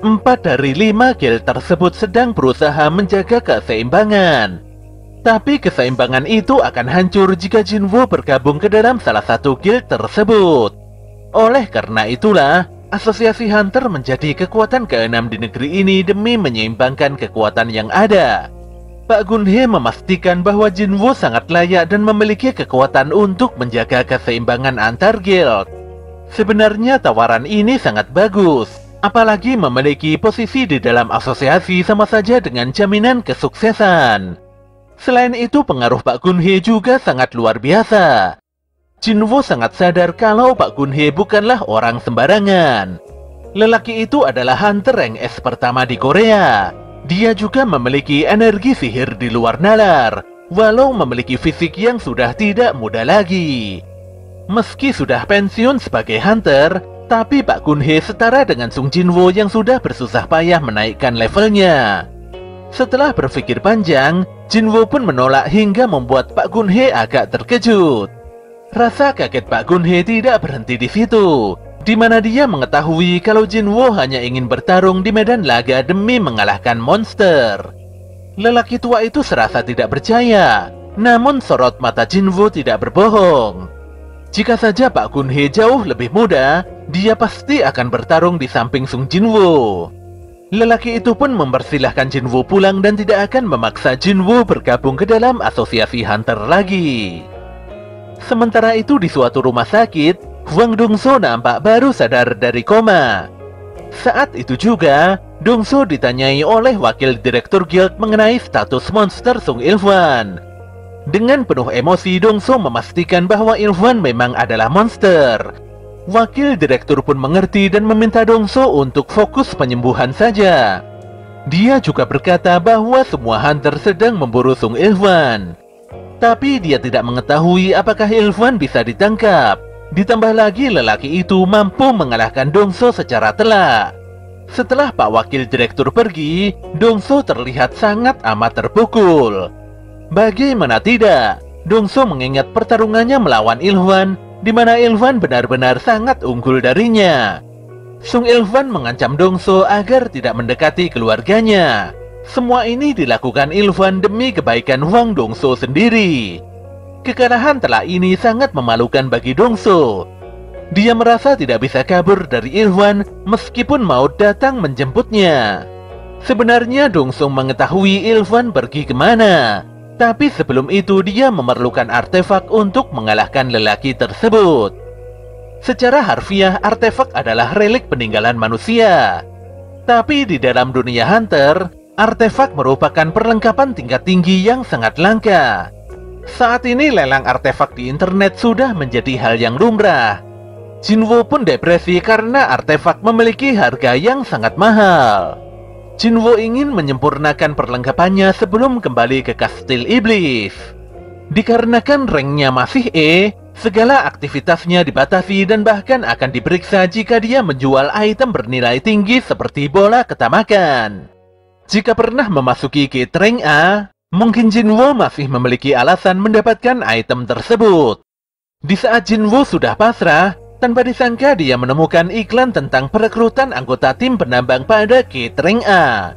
4 dari 5 guild tersebut sedang berusaha menjaga keseimbangan. Tapi keseimbangan itu akan hancur jika Jinwoo bergabung ke dalam salah satu guild tersebut. Oleh karena itulah, asosiasi hunter menjadi kekuatan ke-6 di negeri ini demi menyeimbangkan kekuatan yang ada. Pak Gun-hye memastikan bahwa Jinwoo sangat layak dan memiliki kekuatan untuk menjaga keseimbangan antar guild. Sebenarnya tawaran ini sangat bagus, apalagi memiliki posisi di dalam asosiasi sama saja dengan jaminan kesuksesan. Selain itu, pengaruh Pak Gun-hye juga sangat luar biasa. Jinwoo sangat sadar kalau Pak Gun-hye bukanlah orang sembarangan. Lelaki itu adalah hunter rank S pertama di Korea. Dia juga memiliki energi sihir di luar nalar, walau memiliki fisik yang sudah tidak muda lagi. Meski sudah pensiun sebagai hunter, tapi Pak Gun-hye setara dengan Sung Jinwoo yang sudah bersusah payah menaikkan levelnya. Setelah berpikir panjang, Jinwoo pun menolak hingga membuat Pak Gun-hye agak terkejut. Rasa kaget Pak Gun-hye tidak berhenti di situ, di mana dia mengetahui kalau Jinwoo hanya ingin bertarung di medan laga demi mengalahkan monster. Lelaki tua itu serasa tidak percaya, namun sorot mata Jinwoo tidak berbohong. Jika saja Pak Gun-hye jauh lebih muda, dia pasti akan bertarung di samping Sung Jinwoo. Lelaki itu pun mempersilahkan Jinwoo pulang dan tidak akan memaksa Jinwoo bergabung ke dalam asosiasi hunter lagi. Sementara itu di suatu rumah sakit, Hwang Dong-so nampak baru sadar dari koma. Saat itu juga, Dong-so ditanyai oleh wakil direktur guild mengenai status monster Sung Il-hwan. Dengan penuh emosi, Dong-so memastikan bahwa Il-hwan memang adalah monster. Wakil direktur pun mengerti dan meminta Dong-so untuk fokus penyembuhan saja. Dia juga berkata bahwa semua hunter sedang memburu Sung Il-hwan. Tapi dia tidak mengetahui apakah Il-hwan bisa ditangkap. Ditambah lagi lelaki itu mampu mengalahkan Dong-so secara telak. Setelah Pak Wakil Direktur pergi, Dong-so terlihat sangat amat terpukul. Bagaimana tidak, Dong-so mengingat pertarungannya melawan Il-hwan, di mana Il-hwan benar-benar sangat unggul darinya. Sung Il-hwan mengancam Dong-so agar tidak mendekati keluarganya. Semua ini dilakukan Il-hwan demi kebaikan Hwang Dong-so sendiri. Kekalahan telak ini sangat memalukan bagi Dong-so. Dia merasa tidak bisa kabur dari Il-hwan meskipun maut datang menjemputnya. Sebenarnya Dong-so mengetahui Il-hwan pergi kemana, tapi sebelum itu dia memerlukan artefak untuk mengalahkan lelaki tersebut. Secara harfiah, artefak adalah relik peninggalan manusia. Tapi di dalam dunia hunter, artefak merupakan perlengkapan tingkat tinggi yang sangat langka. Saat ini lelang artefak di internet sudah menjadi hal yang lumrah. Jinwoo pun depresi karena artefak memiliki harga yang sangat mahal. Jinwoo ingin menyempurnakan perlengkapannya sebelum kembali ke kastil iblis. Dikarenakan ranknya masih E, segala aktivitasnya dibatasi dan bahkan akan diperiksa jika dia menjual item bernilai tinggi seperti bola ketamakan. Jika pernah memasuki kit rank A, mungkin Jinwoo masih memiliki alasan mendapatkan item tersebut. Di saat Jinwoo sudah pasrah, tanpa disangka dia menemukan iklan tentang perekrutan anggota tim penambang pada kit rank A.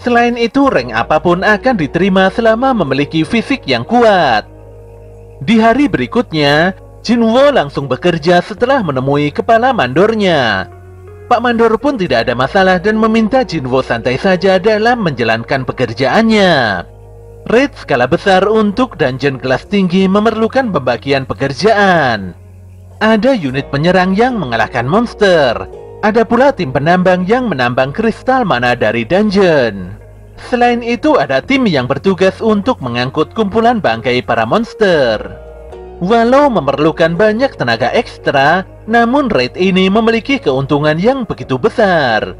Selain itu, rank apapun akan diterima selama memiliki fisik yang kuat. Di hari berikutnya, Jinwoo langsung bekerja setelah menemui kepala mandornya. Pak Mandor pun tidak ada masalah dan meminta Jinwoo santai saja dalam menjalankan pekerjaannya. Raid skala besar untuk dungeon kelas tinggi memerlukan pembagian pekerjaan. Ada unit penyerang yang mengalahkan monster. Ada pula tim penambang yang menambang kristal mana dari dungeon. Selain itu ada tim yang bertugas untuk mengangkut kumpulan bangkai para monster. Walau memerlukan banyak tenaga ekstra, namun raid ini memiliki keuntungan yang begitu besar.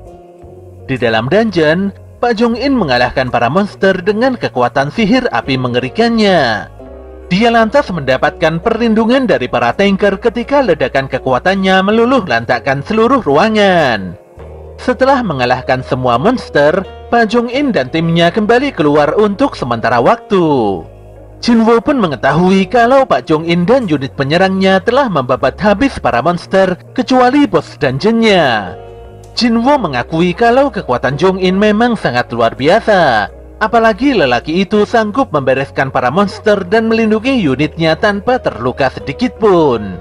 Di dalam dungeon, Pak Jong-in mengalahkan para monster dengan kekuatan sihir api mengerikannya. Dia lantas mendapatkan perlindungan dari para tanker ketika ledakan kekuatannya meluluh lantakkan seluruh ruangan. Setelah mengalahkan semua monster, Pak Jong-in dan timnya kembali keluar untuk sementara waktu. Jinwo pun mengetahui kalau Pak Jong-in dan unit penyerangnya telah membabat habis para monster kecuali bos dungeonnya. Jinwo mengakui kalau kekuatan Jong-in memang sangat luar biasa. Apalagi lelaki itu sanggup membereskan para monster dan melindungi unitnya tanpa terluka sedikit pun.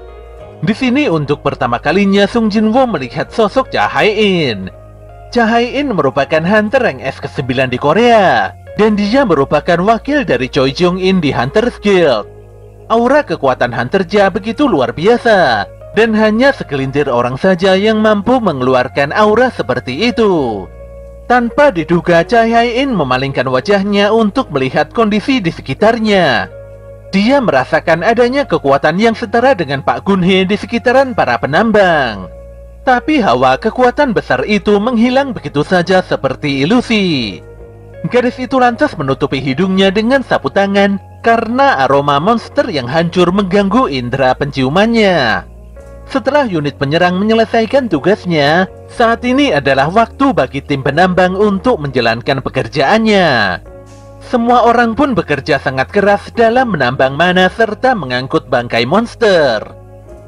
Di sini untuk pertama kalinya Sung Jinwo melihat sosok Cha Hae-in. Cha Hae-in merupakan hunter rank S ke-9 di Korea, dan dia merupakan wakil dari Choi Jong-in di Hunter's Guild. Aura kekuatan Hunter Cha begitu luar biasa, dan hanya segelintir orang saja yang mampu mengeluarkan aura seperti itu. Tanpa diduga, Cha Hae-in memalingkan wajahnya untuk melihat kondisi di sekitarnya. Dia merasakan adanya kekuatan yang setara dengan Pak Gun-hee di sekitaran para penambang. Tapi hawa kekuatan besar itu menghilang begitu saja seperti ilusi. Gadis itu lantas menutupi hidungnya dengan sapu tangan karena aroma monster yang hancur mengganggu indera penciumannya. Setelah unit penyerang menyelesaikan tugasnya, saat ini adalah waktu bagi tim penambang untuk menjalankan pekerjaannya. Semua orang pun bekerja sangat keras dalam menambang mana serta mengangkut bangkai monster.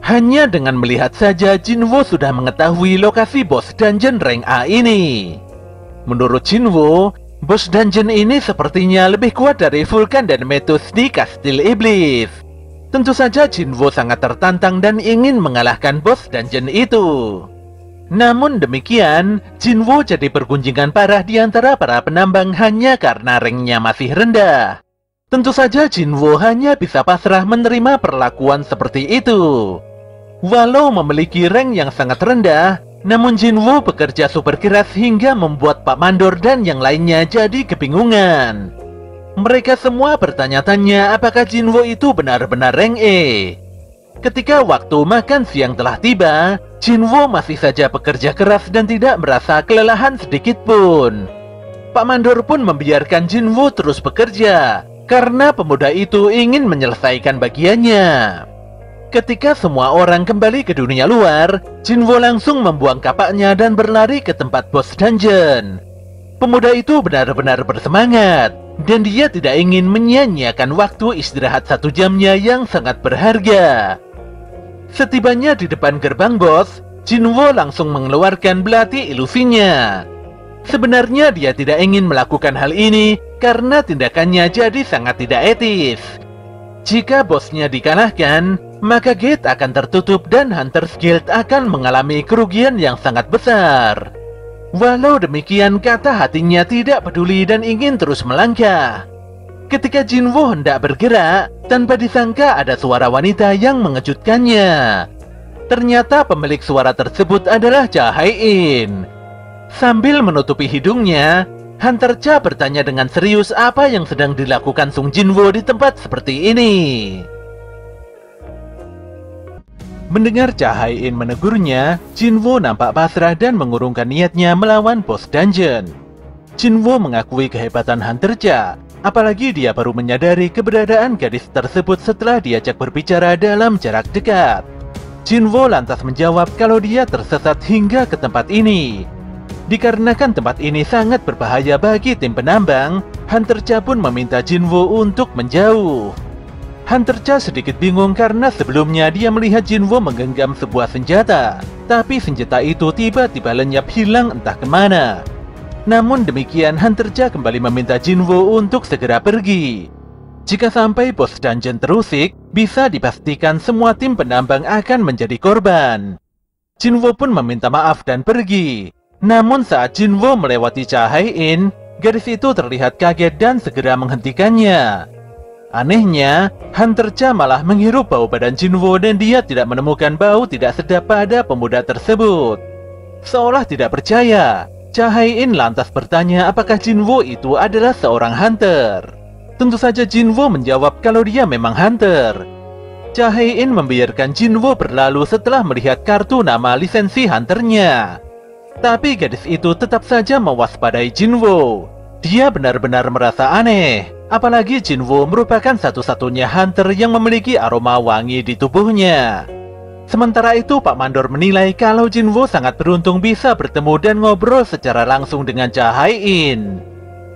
Hanya dengan melihat saja Jinwo sudah mengetahui lokasi bos dungeon rank A ini. Menurut Jinwo, bos dungeon ini sepertinya lebih kuat dari Vulkan dan Metus di Kastil Iblis. Tentu saja Jinwo sangat tertantang dan ingin mengalahkan bos dungeon itu. Namun demikian, Jinwo jadi pergunjingan parah di antara para penambang hanya karena ranknya masih rendah. Tentu saja Jinwo hanya bisa pasrah menerima perlakuan seperti itu. Walau memiliki rank yang sangat rendah, namun Jinwo bekerja super keras hingga membuat Pak Mandor dan yang lainnya jadi kebingungan. Mereka semua bertanya-tanya apakah Jinwo itu benar-benar rank E. Ketika waktu makan siang telah tiba, Jinwo masih saja bekerja keras dan tidak merasa kelelahan sedikit pun. Pak Mandor pun membiarkan Jinwo terus bekerja, karena pemuda itu ingin menyelesaikan bagiannya. Ketika semua orang kembali ke dunia luar, Jinwo langsung membuang kapaknya dan berlari ke tempat bos dungeon. Pemuda itu benar-benar bersemangat, dan dia tidak ingin menyia-nyiakan waktu istirahat 1 jamnya yang sangat berharga. Setibanya di depan gerbang bos, Jinwo langsung mengeluarkan belati ilusinya. Sebenarnya dia tidak ingin melakukan hal ini karena tindakannya jadi sangat tidak etis. Jika bosnya dikalahkan, maka gate akan tertutup dan Hunter's Guild akan mengalami kerugian yang sangat besar. Walau demikian, kata hatinya tidak peduli dan ingin terus melangkah. Ketika Jinwo hendak bergerak, tanpa disangka ada suara wanita yang mengejutkannya. Ternyata pemilik suara tersebut adalah Cha Hae-in. Sambil menutupi hidungnya, Hunter Cha bertanya dengan serius apa yang sedang dilakukan Sung Jinwo di tempat seperti ini. Mendengar Cha Hae-in menegurnya, Jinwo nampak pasrah dan mengurungkan niatnya melawan bos dungeon. Jinwo mengakui kehebatan Hunter Cha, apalagi dia baru menyadari keberadaan gadis tersebut setelah diajak berbicara dalam jarak dekat. Jinwo lantas menjawab kalau dia tersesat hingga ke tempat ini. Dikarenakan tempat ini sangat berbahaya bagi tim penambang, Hunter Cha pun meminta Jinwo untuk menjauh. Hunter Cha sedikit bingung karena sebelumnya dia melihat Jinwo menggenggam sebuah senjata, tapi senjata itu tiba-tiba lenyap hilang entah kemana. Namun demikian, Hunter Cha kembali meminta Jinwo untuk segera pergi. Jika sampai bos dungeon terusik, bisa dipastikan semua tim penambang akan menjadi korban. Jinwo pun meminta maaf dan pergi. Namun saat Jinwo melewati Cha Hae-in, Gadis itu terlihat kaget dan segera menghentikannya. Anehnya, Hunter Cha malah menghirup bau badan Jinwo dan dia tidak menemukan bau tidak sedap pada pemuda tersebut. Seolah tidak percaya, Cha Hai-in lantas bertanya apakah Jinwo itu adalah seorang hunter. Tentu saja Jinwo menjawab kalau dia memang hunter. Cha Hai-in membiarkan Jinwo berlalu setelah melihat kartu nama lisensi hunternya. Tapi gadis itu tetap saja mewaspadai Jinwo. Dia benar-benar merasa aneh. Apalagi Jinwo merupakan satu-satunya hunter yang memiliki aroma wangi di tubuhnya. Sementara itu Pak Mandor menilai kalau Jinwo sangat beruntung bisa bertemu dan ngobrol secara langsung dengan Cha Hai-in.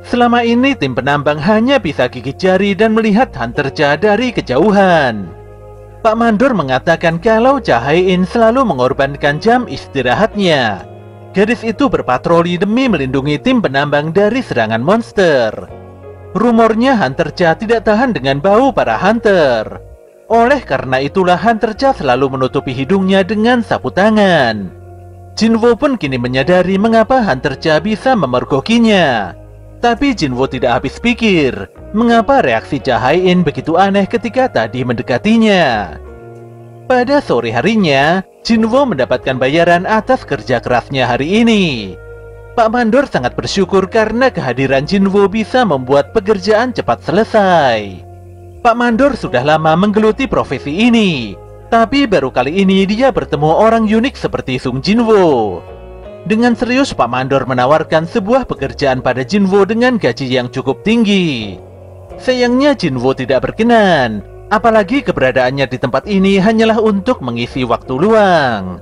Selama ini tim penambang hanya bisa gigit jari dan melihat Hunter Cha dari kejauhan. Pak Mandor mengatakan kalau Cha Hai-in selalu mengorbankan jam istirahatnya. Gadis itu berpatroli demi melindungi tim penambang dari serangan monster. Rumornya Hunter Cha tidak tahan dengan bau para hunter. Oleh karena itulah Hunter Cha selalu menutupi hidungnya dengan sapu tangan. Jinwo pun kini menyadari mengapa Hunter Cha bisa memergokinya. Tapi Jinwo tidak habis pikir, mengapa reaksi Cha Hai-in begitu aneh ketika tadi mendekatinya. Pada sore harinya, Jinwo mendapatkan bayaran atas kerja kerasnya hari ini. Pak Mandor sangat bersyukur karena kehadiran Jinwo bisa membuat pekerjaan cepat selesai. Pak Mandor sudah lama menggeluti profesi ini, tapi baru kali ini dia bertemu orang unik seperti Sung Jinwo. Dengan serius Pak Mandor menawarkan sebuah pekerjaan pada Jinwo dengan gaji yang cukup tinggi. Sayangnya Jinwo tidak berkenan, apalagi keberadaannya di tempat ini hanyalah untuk mengisi waktu luang.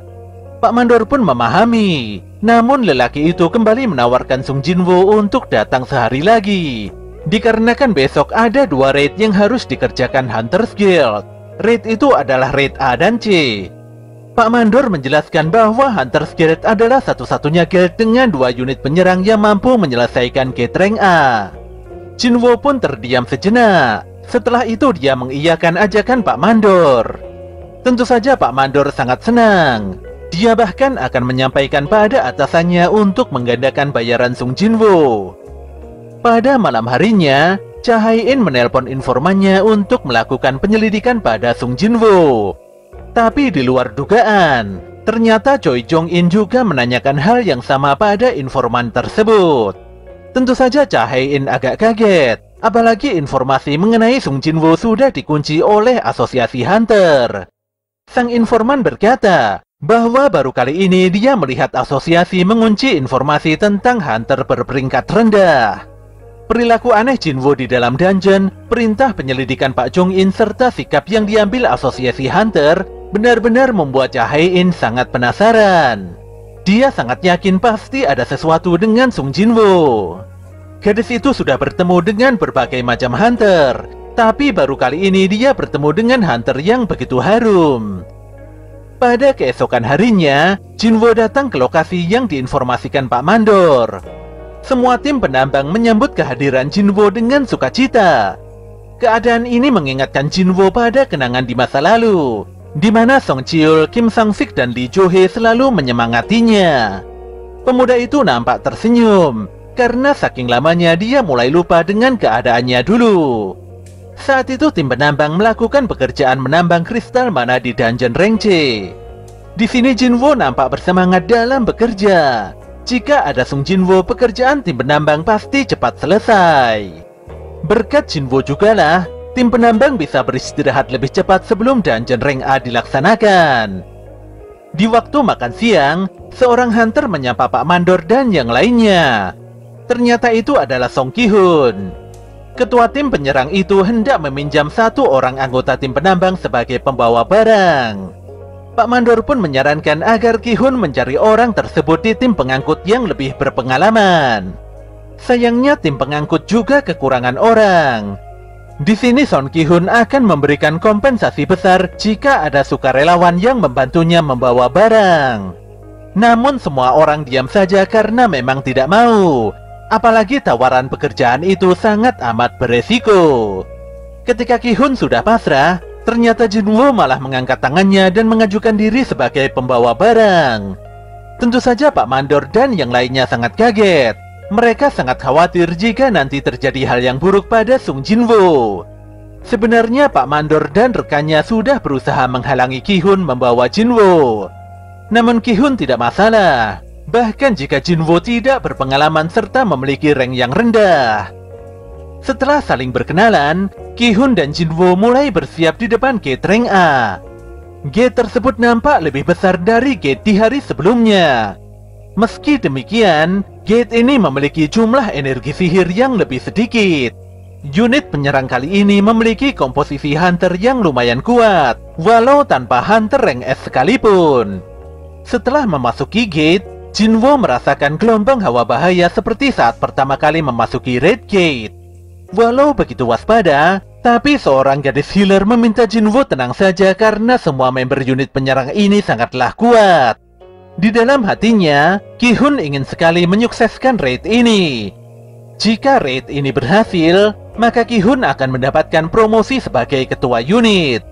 Pak Mandor pun memahami, namun lelaki itu kembali menawarkan Sung Jinwo untuk datang sehari lagi. Dikarenakan besok ada 2 raid yang harus dikerjakan Hunters Guild. Raid itu adalah raid A dan C. Pak Mandor menjelaskan bahwa Hunters Guild adalah satu-satunya guild dengan 2 unit penyerang yang mampu menyelesaikan gate rank A. Jinwo pun terdiam sejenak. Setelah itu dia mengiyakan ajakan Pak Mandor. Tentu saja Pak Mandor sangat senang. Dia bahkan akan menyampaikan pada atasannya untuk menggandakan bayaran Sung Jinwo. Pada malam harinya, Cha Hai-in menelpon informannya untuk melakukan penyelidikan pada Sung Jinwo. Tapi di luar dugaan, ternyata Choi Jong-in juga menanyakan hal yang sama pada informan tersebut. Tentu saja Cha Hai-in agak kaget, apalagi informasi mengenai Sung Jinwo sudah dikunci oleh asosiasi hunter. Sang informan berkata bahwa baru kali ini dia melihat asosiasi mengunci informasi tentang hunter berperingkat rendah. Perilaku aneh Jinwo di dalam dungeon, perintah penyelidikan Pak Jong-in serta sikap yang diambil asosiasi hunter benar-benar membuat Cha Hai-in sangat penasaran. Dia sangat yakin pasti ada sesuatu dengan Sung Jinwo. Gadis itu sudah bertemu dengan berbagai macam hunter, tapi baru kali ini dia bertemu dengan hunter yang begitu harum. Pada keesokan harinya, Jinwo datang ke lokasi yang diinformasikan Pak Mandor. Semua tim penambang menyambut kehadiran Jinwo dengan sukacita. Keadaan ini mengingatkan Jinwo pada kenangan di masa lalu, di mana Song Cheol, Kim Sang-sik, dan Lee Jo-hye selalu menyemangatinya. Pemuda itu nampak tersenyum, karena saking lamanya dia mulai lupa dengan keadaannya dulu. Saat itu tim penambang melakukan pekerjaan menambang kristal mana di dungeon rank C. Di sini Jinwo nampak bersemangat dalam bekerja. Jika ada Sung Jinwo, pekerjaan tim penambang pasti cepat selesai. Berkat Jinwo jugalah, tim penambang bisa beristirahat lebih cepat sebelum dungeon rank A dilaksanakan. Di waktu makan siang, seorang hunter menyapa Pak Mandor dan yang lainnya. Ternyata itu adalah Song Ki-hun. Ketua tim penyerang itu hendak meminjam 1 orang anggota tim penambang sebagai pembawa barang. Pak Mandor pun menyarankan agar Ki-hun mencari orang tersebut di tim pengangkut yang lebih berpengalaman. Sayangnya tim pengangkut juga kekurangan orang. Di sini Son Ki-hun akan memberikan kompensasi besar jika ada sukarelawan yang membantunya membawa barang. Namun semua orang diam saja karena memang tidak mau. Apalagi tawaran pekerjaan itu sangat amat beresiko. Ketika Ki-hun sudah pasrah, ternyata Jinwo malah mengangkat tangannya dan mengajukan diri sebagai pembawa barang. Tentu saja Pak Mandor dan yang lainnya sangat kaget. Mereka sangat khawatir jika nanti terjadi hal yang buruk pada Sung Jinwoo. Sebenarnya Pak Mandor dan rekannya sudah berusaha menghalangi Ki-hun membawa Jinwoo. Namun Ki-hun tidak masalah, bahkan jika Jinwoo tidak berpengalaman serta memiliki rank yang rendah. Setelah saling berkenalan, Ki-hun dan Jinwoo mulai bersiap di depan gate rank A. Gate tersebut nampak lebih besar dari gate di hari sebelumnya. Meski demikian, gate ini memiliki jumlah energi sihir yang lebih sedikit. Unit penyerang kali ini memiliki komposisi hunter yang lumayan kuat, walau tanpa hunter rank S sekalipun. Setelah memasuki gate, Jinwoo merasakan gelombang hawa bahaya seperti saat pertama kali memasuki Red Gate. Walau begitu waspada, tapi seorang gadis healer meminta Jinwoo tenang saja karena semua member unit penyerang ini sangatlah kuat. Di dalam hatinya, Ki-hun ingin sekali menyukseskan raid ini. Jika raid ini berhasil, maka Ki-hun akan mendapatkan promosi sebagai ketua unit.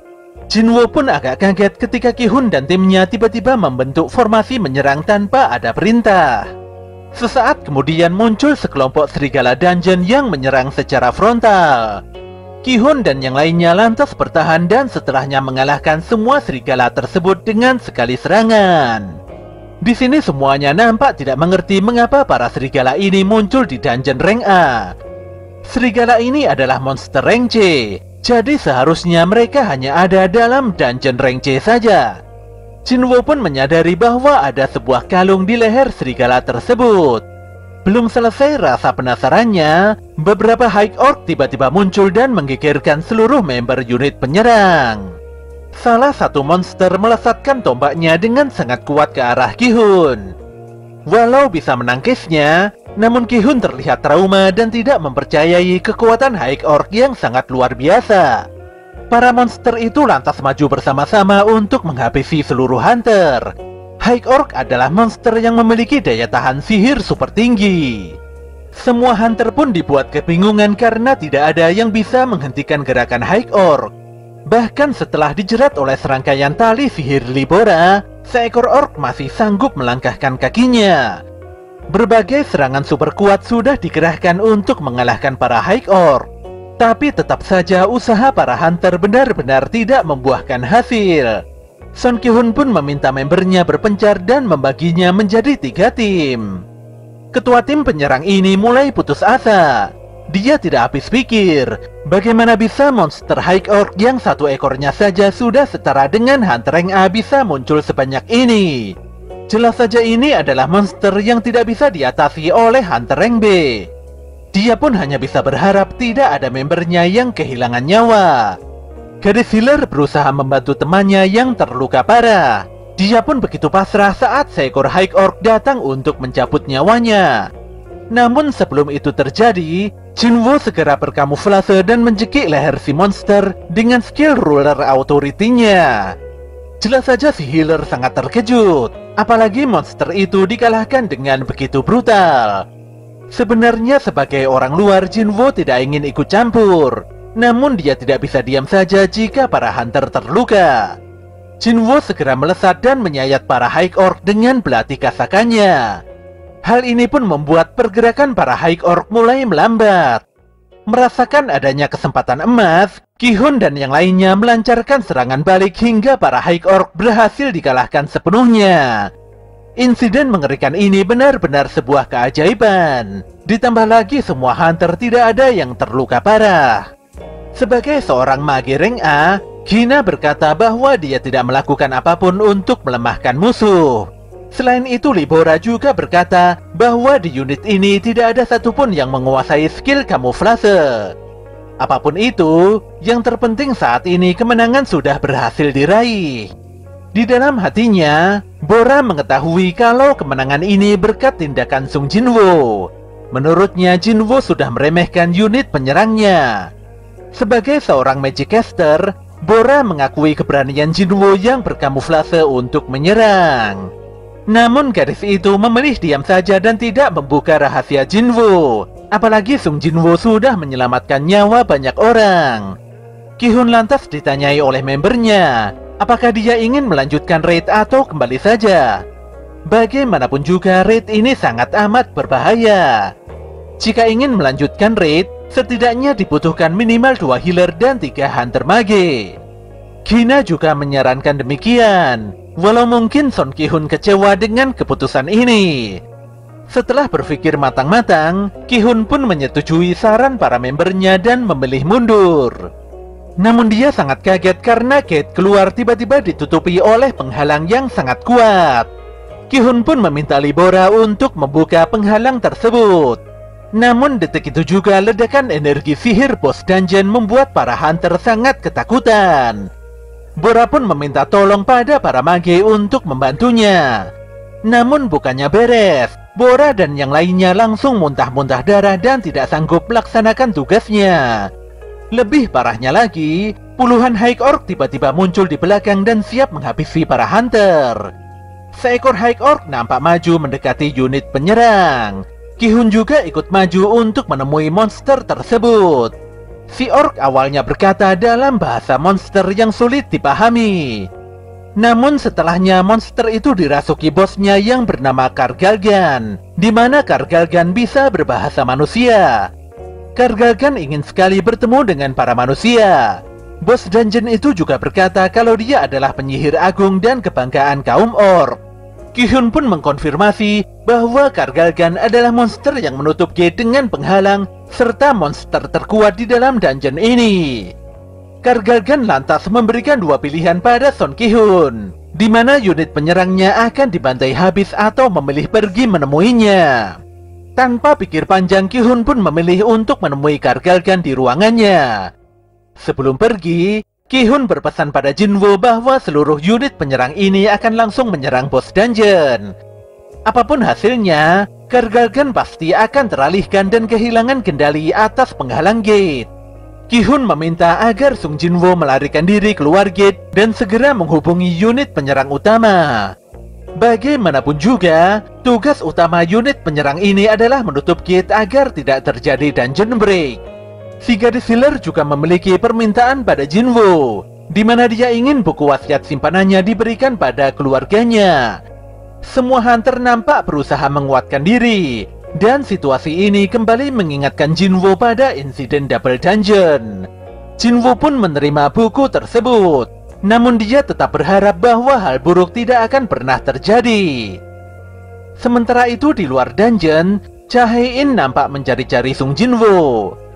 Jinwoo pun agak kaget ketika Ki-hun dan timnya tiba-tiba membentuk formasi menyerang tanpa ada perintah. Sesaat kemudian muncul sekelompok serigala dungeon yang menyerang secara frontal. Ki-hun dan yang lainnya lantas bertahan dan setelahnya mengalahkan semua serigala tersebut dengan sekali serangan. Di sini semuanya nampak tidak mengerti mengapa para serigala ini muncul di dungeon rank A. Serigala ini adalah monster rank C, jadi seharusnya mereka hanya ada dalam dungeon rank C saja. Jinwoo pun menyadari bahwa ada sebuah kalung di leher serigala tersebut. Belum selesai rasa penasarannya, beberapa High Orc tiba-tiba muncul dan menggegerkan seluruh member unit penyerang. Salah satu monster melesatkan tombaknya dengan sangat kuat ke arah Ki-hun. Walau bisa menangkisnya, namun Ki-hun terlihat trauma dan tidak mempercayai kekuatan High Orc yang sangat luar biasa. Para monster itu lantas maju bersama-sama untuk menghabisi seluruh hunter. High Orc adalah monster yang memiliki daya tahan sihir super tinggi. Semua hunter pun dibuat kebingungan karena tidak ada yang bisa menghentikan gerakan High Orc. Bahkan setelah dijerat oleh serangkaian tali sihir Libora, seekor orc masih sanggup melangkahkan kakinya. Berbagai serangan super kuat sudah dikerahkan untuk mengalahkan para High Orc. Tapi tetap saja usaha para hunter benar-benar tidak membuahkan hasil. Son Ki-hun pun meminta membernya berpencar dan membaginya menjadi 3 tim. Ketua tim penyerang ini mulai putus asa. Dia tidak habis pikir, bagaimana bisa monster High Orc yang satu ekornya saja sudah setara dengan hunter rank A bisa muncul sebanyak ini. Jelas saja ini adalah monster yang tidak bisa diatasi oleh hunter rank B. Dia pun hanya bisa berharap tidak ada membernya yang kehilangan nyawa. Gadis healer berusaha membantu temannya yang terluka parah. Dia pun begitu pasrah saat seekor High Orc datang untuk mencabut nyawanya. Namun sebelum itu terjadi, Jinwoo segera berkamuflase dan mencekik leher si monster dengan skill ruler authority-nya. Jelas saja si healer sangat terkejut, apalagi monster itu dikalahkan dengan begitu brutal. Sebenarnya sebagai orang luar, Jinwoo tidak ingin ikut campur, namun dia tidak bisa diam saja jika para hunter terluka. Jinwoo segera melesat dan menyayat para High Orc dengan belati kasakannya. Hal ini pun membuat pergerakan para High Orc mulai melambat. Merasakan adanya kesempatan emas, Ki-hun dan yang lainnya melancarkan serangan balik hingga para High Orc berhasil dikalahkan sepenuhnya. Insiden mengerikan ini benar-benar sebuah keajaiban. Ditambah lagi semua hunter tidak ada yang terluka parah. Sebagai seorang mage rank A, Hina berkata bahwa dia tidak melakukan apapun untuk melemahkan musuh. Selain itu, Libora juga berkata bahwa di unit ini tidak ada satupun yang menguasai skill kamuflase. Apapun itu, yang terpenting saat ini kemenangan sudah berhasil diraih. Di dalam hatinya, Bora mengetahui kalau kemenangan ini berkat tindakan Sung Jinwoo. Menurutnya, Jinwoo sudah meremehkan unit penyerangnya. Sebagai seorang magic caster, Bora mengakui keberanian Jinwoo yang berkamuflase untuk menyerang. Namun gadis itu memilih diam saja dan tidak membuka rahasia Jinwoo. Apalagi Sung Jinwoo sudah menyelamatkan nyawa banyak orang. Ki-hun lantas ditanyai oleh membernya, apakah dia ingin melanjutkan raid atau kembali saja. Bagaimanapun juga raid ini sangat amat berbahaya. Jika ingin melanjutkan raid, setidaknya dibutuhkan minimal 2 healer dan 3 hunter mage. Gina juga menyarankan demikian, walau mungkin Son Ki-hun kecewa dengan keputusan ini. Setelah berpikir matang-matang, Ki-hun pun menyetujui saran para membernya dan memilih mundur. Namun dia sangat kaget karena gate keluar tiba-tiba ditutupi oleh penghalang yang sangat kuat. Ki-hun pun meminta Libora untuk membuka penghalang tersebut. Namun detik itu juga ledakan energi sihir boss dungeon membuat para hunter sangat ketakutan. Bora pun meminta tolong pada para mage untuk membantunya. Namun bukannya beres, Bora dan yang lainnya langsung muntah-muntah darah dan tidak sanggup melaksanakan tugasnya. Lebih parahnya lagi, puluhan High Orc tiba-tiba muncul di belakang dan siap menghabisi para hunter. Seekor High Orc nampak maju mendekati unit penyerang. Ki-hun juga ikut maju untuk menemui monster tersebut. Si orc awalnya berkata dalam bahasa monster yang sulit dipahami. Namun setelahnya monster itu dirasuki bosnya yang bernama Kargalgan, di mana Kargalgan bisa berbahasa manusia. Kargalgan ingin sekali bertemu dengan para manusia. Bos dungeon itu juga berkata kalau dia adalah penyihir agung dan kebanggaan kaum orc. Ki-hun pun mengkonfirmasi bahwa Kargalgan adalah monster yang menutup gate dengan penghalang serta monster terkuat di dalam dungeon ini. Kargalgan lantas memberikan 2 pilihan pada Son Ki-hun, di mana unit penyerangnya akan dibantai habis atau memilih pergi menemuinya. Tanpa pikir panjang, Ki-hun pun memilih untuk menemui Kargalgan di ruangannya. Sebelum pergi, Ki-hun berpesan pada Jinwoo bahwa seluruh unit penyerang ini akan langsung menyerang bos dungeon. Apapun hasilnya, Kargalgan pasti akan teralihkan dan kehilangan kendali atas penghalang gate. Ki-hun meminta agar Sung Jinwoo melarikan diri keluar gate dan segera menghubungi unit penyerang utama. Bagaimanapun juga, tugas utama unit penyerang ini adalah menutup gate agar tidak terjadi dungeon break. Si gadis healer juga memiliki permintaan pada Jinwoo, di mana dia ingin buku wasiat simpanannya diberikan pada keluarganya. Semua hunter nampak berusaha menguatkan diri, dan situasi ini kembali mengingatkan Jinwoo pada insiden double dungeon. Jinwoo pun menerima buku tersebut, namun dia tetap berharap bahwa hal buruk tidak akan pernah terjadi. Sementara itu di luar dungeon, Cha Hae-in nampak mencari-cari Sung Jinwoo.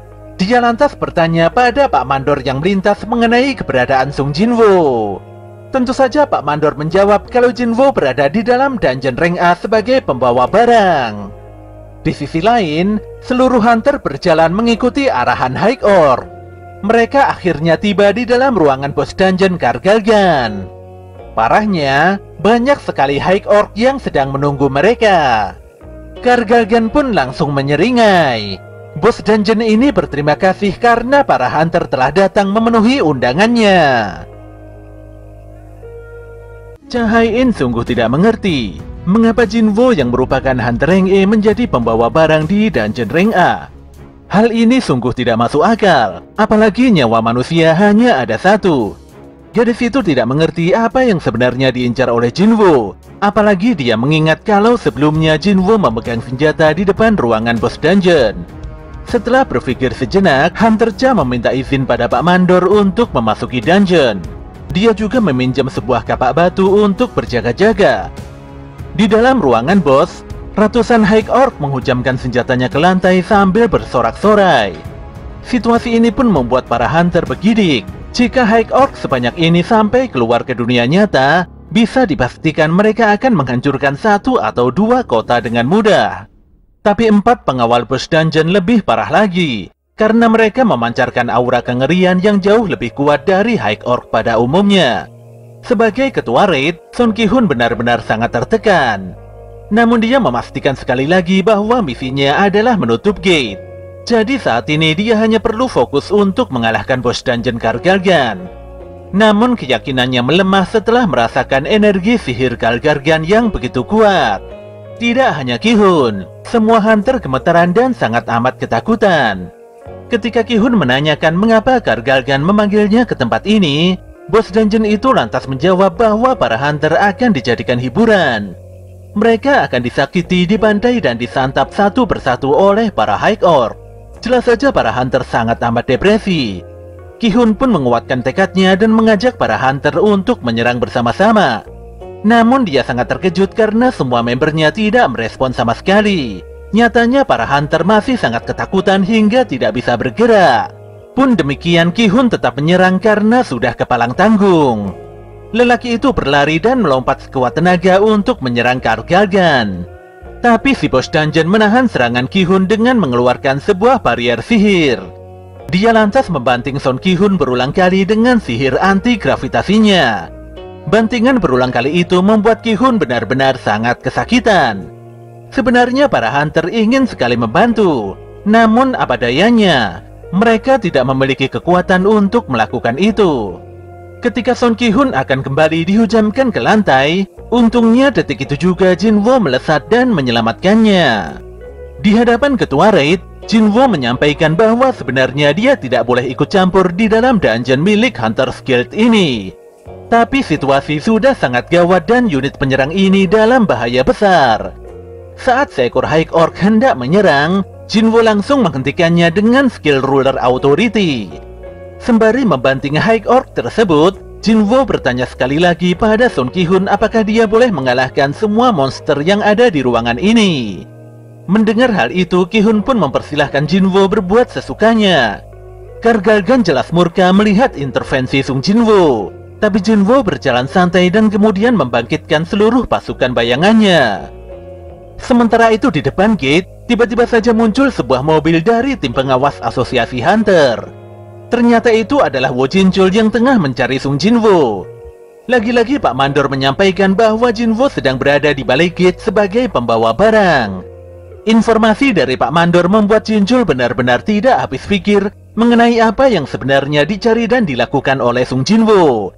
Dia lantas bertanya pada Pak Mandor yang melintas mengenai keberadaan Sung Jinwoo. Tentu saja Pak Mandor menjawab kalau Jinwoo berada di dalam dungeon rank A sebagai pembawa barang. Di sisi lain, seluruh hunter berjalan mengikuti arahan High Orc. Mereka akhirnya tiba di dalam ruangan bos dungeon Kargalgan. Parahnya, banyak sekali High Orc yang sedang menunggu mereka. Kargalgan pun langsung menyeringai. Bos dungeon ini berterima kasih karena para hunter telah datang memenuhi undangannya. Cha Hae-in sungguh tidak mengerti mengapa Jinwoo yang merupakan hunter rank E menjadi pembawa barang di dungeon rank A. Hal ini sungguh tidak masuk akal, apalagi nyawa manusia hanya ada 1. Gadis itu tidak mengerti apa yang sebenarnya diincar oleh Jinwoo, apalagi dia mengingat kalau sebelumnya Jinwoo memegang senjata di depan ruangan bos dungeon. Setelah berpikir sejenak, Hunter Cha meminta izin pada Pak Mandor untuk memasuki dungeon. Dia juga meminjam sebuah kapak batu untuk berjaga-jaga. Di dalam ruangan bos, ratusan High Orc menghujamkan senjatanya ke lantai sambil bersorak-sorai. Situasi ini pun membuat para hunter bergidik. Jika High Orc sebanyak ini sampai keluar ke dunia nyata, bisa dipastikan mereka akan menghancurkan 1 atau 2 kota dengan mudah. Tapi 4 pengawal bos dungeon lebih parah lagi, karena mereka memancarkan aura kengerian yang jauh lebih kuat dari High Orc pada umumnya. Sebagai ketua raid, Son Ki-hun benar-benar sangat tertekan. Namun dia memastikan sekali lagi bahwa misinya adalah menutup gate. Jadi saat ini dia hanya perlu fokus untuk mengalahkan bos dungeon Kargalgan. Namun keyakinannya melemah setelah merasakan energi sihir Kargalgan yang begitu kuat. Tidak hanya Ki-hun, semua hunter gemetaran dan sangat amat ketakutan. Ketika Ki-hun menanyakan mengapa Kargalgan memanggilnya ke tempat ini, bos dungeon itu lantas menjawab bahwa para hunter akan dijadikan hiburan. Mereka akan disakiti, dibantai, dan disantap satu persatu oleh para High Orc. Jelas saja para hunter sangat amat depresi. Ki-hun pun menguatkan tekadnya dan mengajak para hunter untuk menyerang bersama-sama. Namun dia sangat terkejut karena semua membernya tidak merespon sama sekali. Nyatanya para hunter masih sangat ketakutan hingga tidak bisa bergerak. Pun demikian, Ki-hun tetap menyerang karena sudah kepalang tanggung. Lelaki itu berlari dan melompat sekuat tenaga untuk menyerang Kargalgan. Tapi si bos dungeon menahan serangan Ki-hun dengan mengeluarkan sebuah barrier sihir. Dia lantas membanting Son Ki-hun berulang kali dengan sihir anti-gravitasinya. Bantingan berulang kali itu membuat Ki-hun benar-benar sangat kesakitan. Sebenarnya para hunter ingin sekali membantu, namun apa dayanya, mereka tidak memiliki kekuatan untuk melakukan itu. Ketika Son Ki-hun akan kembali dihujamkan ke lantai, untungnya detik itu juga Jinwo melesat dan menyelamatkannya. Di hadapan ketua raid, Jinwo menyampaikan bahwa sebenarnya dia tidak boleh ikut campur di dalam dungeon milik Hunters Guild ini. Tapi situasi sudah sangat gawat dan unit penyerang ini dalam bahaya besar. Saat seekor High Orc hendak menyerang, Jinwo langsung menghentikannya dengan skill Ruler Authority. Sembari membanting High Orc tersebut, Jinwo bertanya sekali lagi pada Son Ki-hun apakah dia boleh mengalahkan semua monster yang ada di ruangan ini. Mendengar hal itu, Ki-hun pun mempersilahkan Jinwo berbuat sesukanya. Kargalgan jelas murka melihat intervensi Sung Jinwo, tapi Jinwo berjalan santai dan kemudian membangkitkan seluruh pasukan bayangannya. Sementara itu di depan gate, tiba-tiba saja muncul sebuah mobil dari tim pengawas asosiasi Hunter. Ternyata itu adalah Wo Jinchul yang tengah mencari Sung Jinwo. Lagi-lagi Pak Mandor menyampaikan bahwa Jinwo sedang berada di balik gate sebagai pembawa barang. Informasi dari Pak Mandor membuat Jinchul benar-benar tidak habis pikir mengenai apa yang sebenarnya dicari dan dilakukan oleh Sung Jinwo.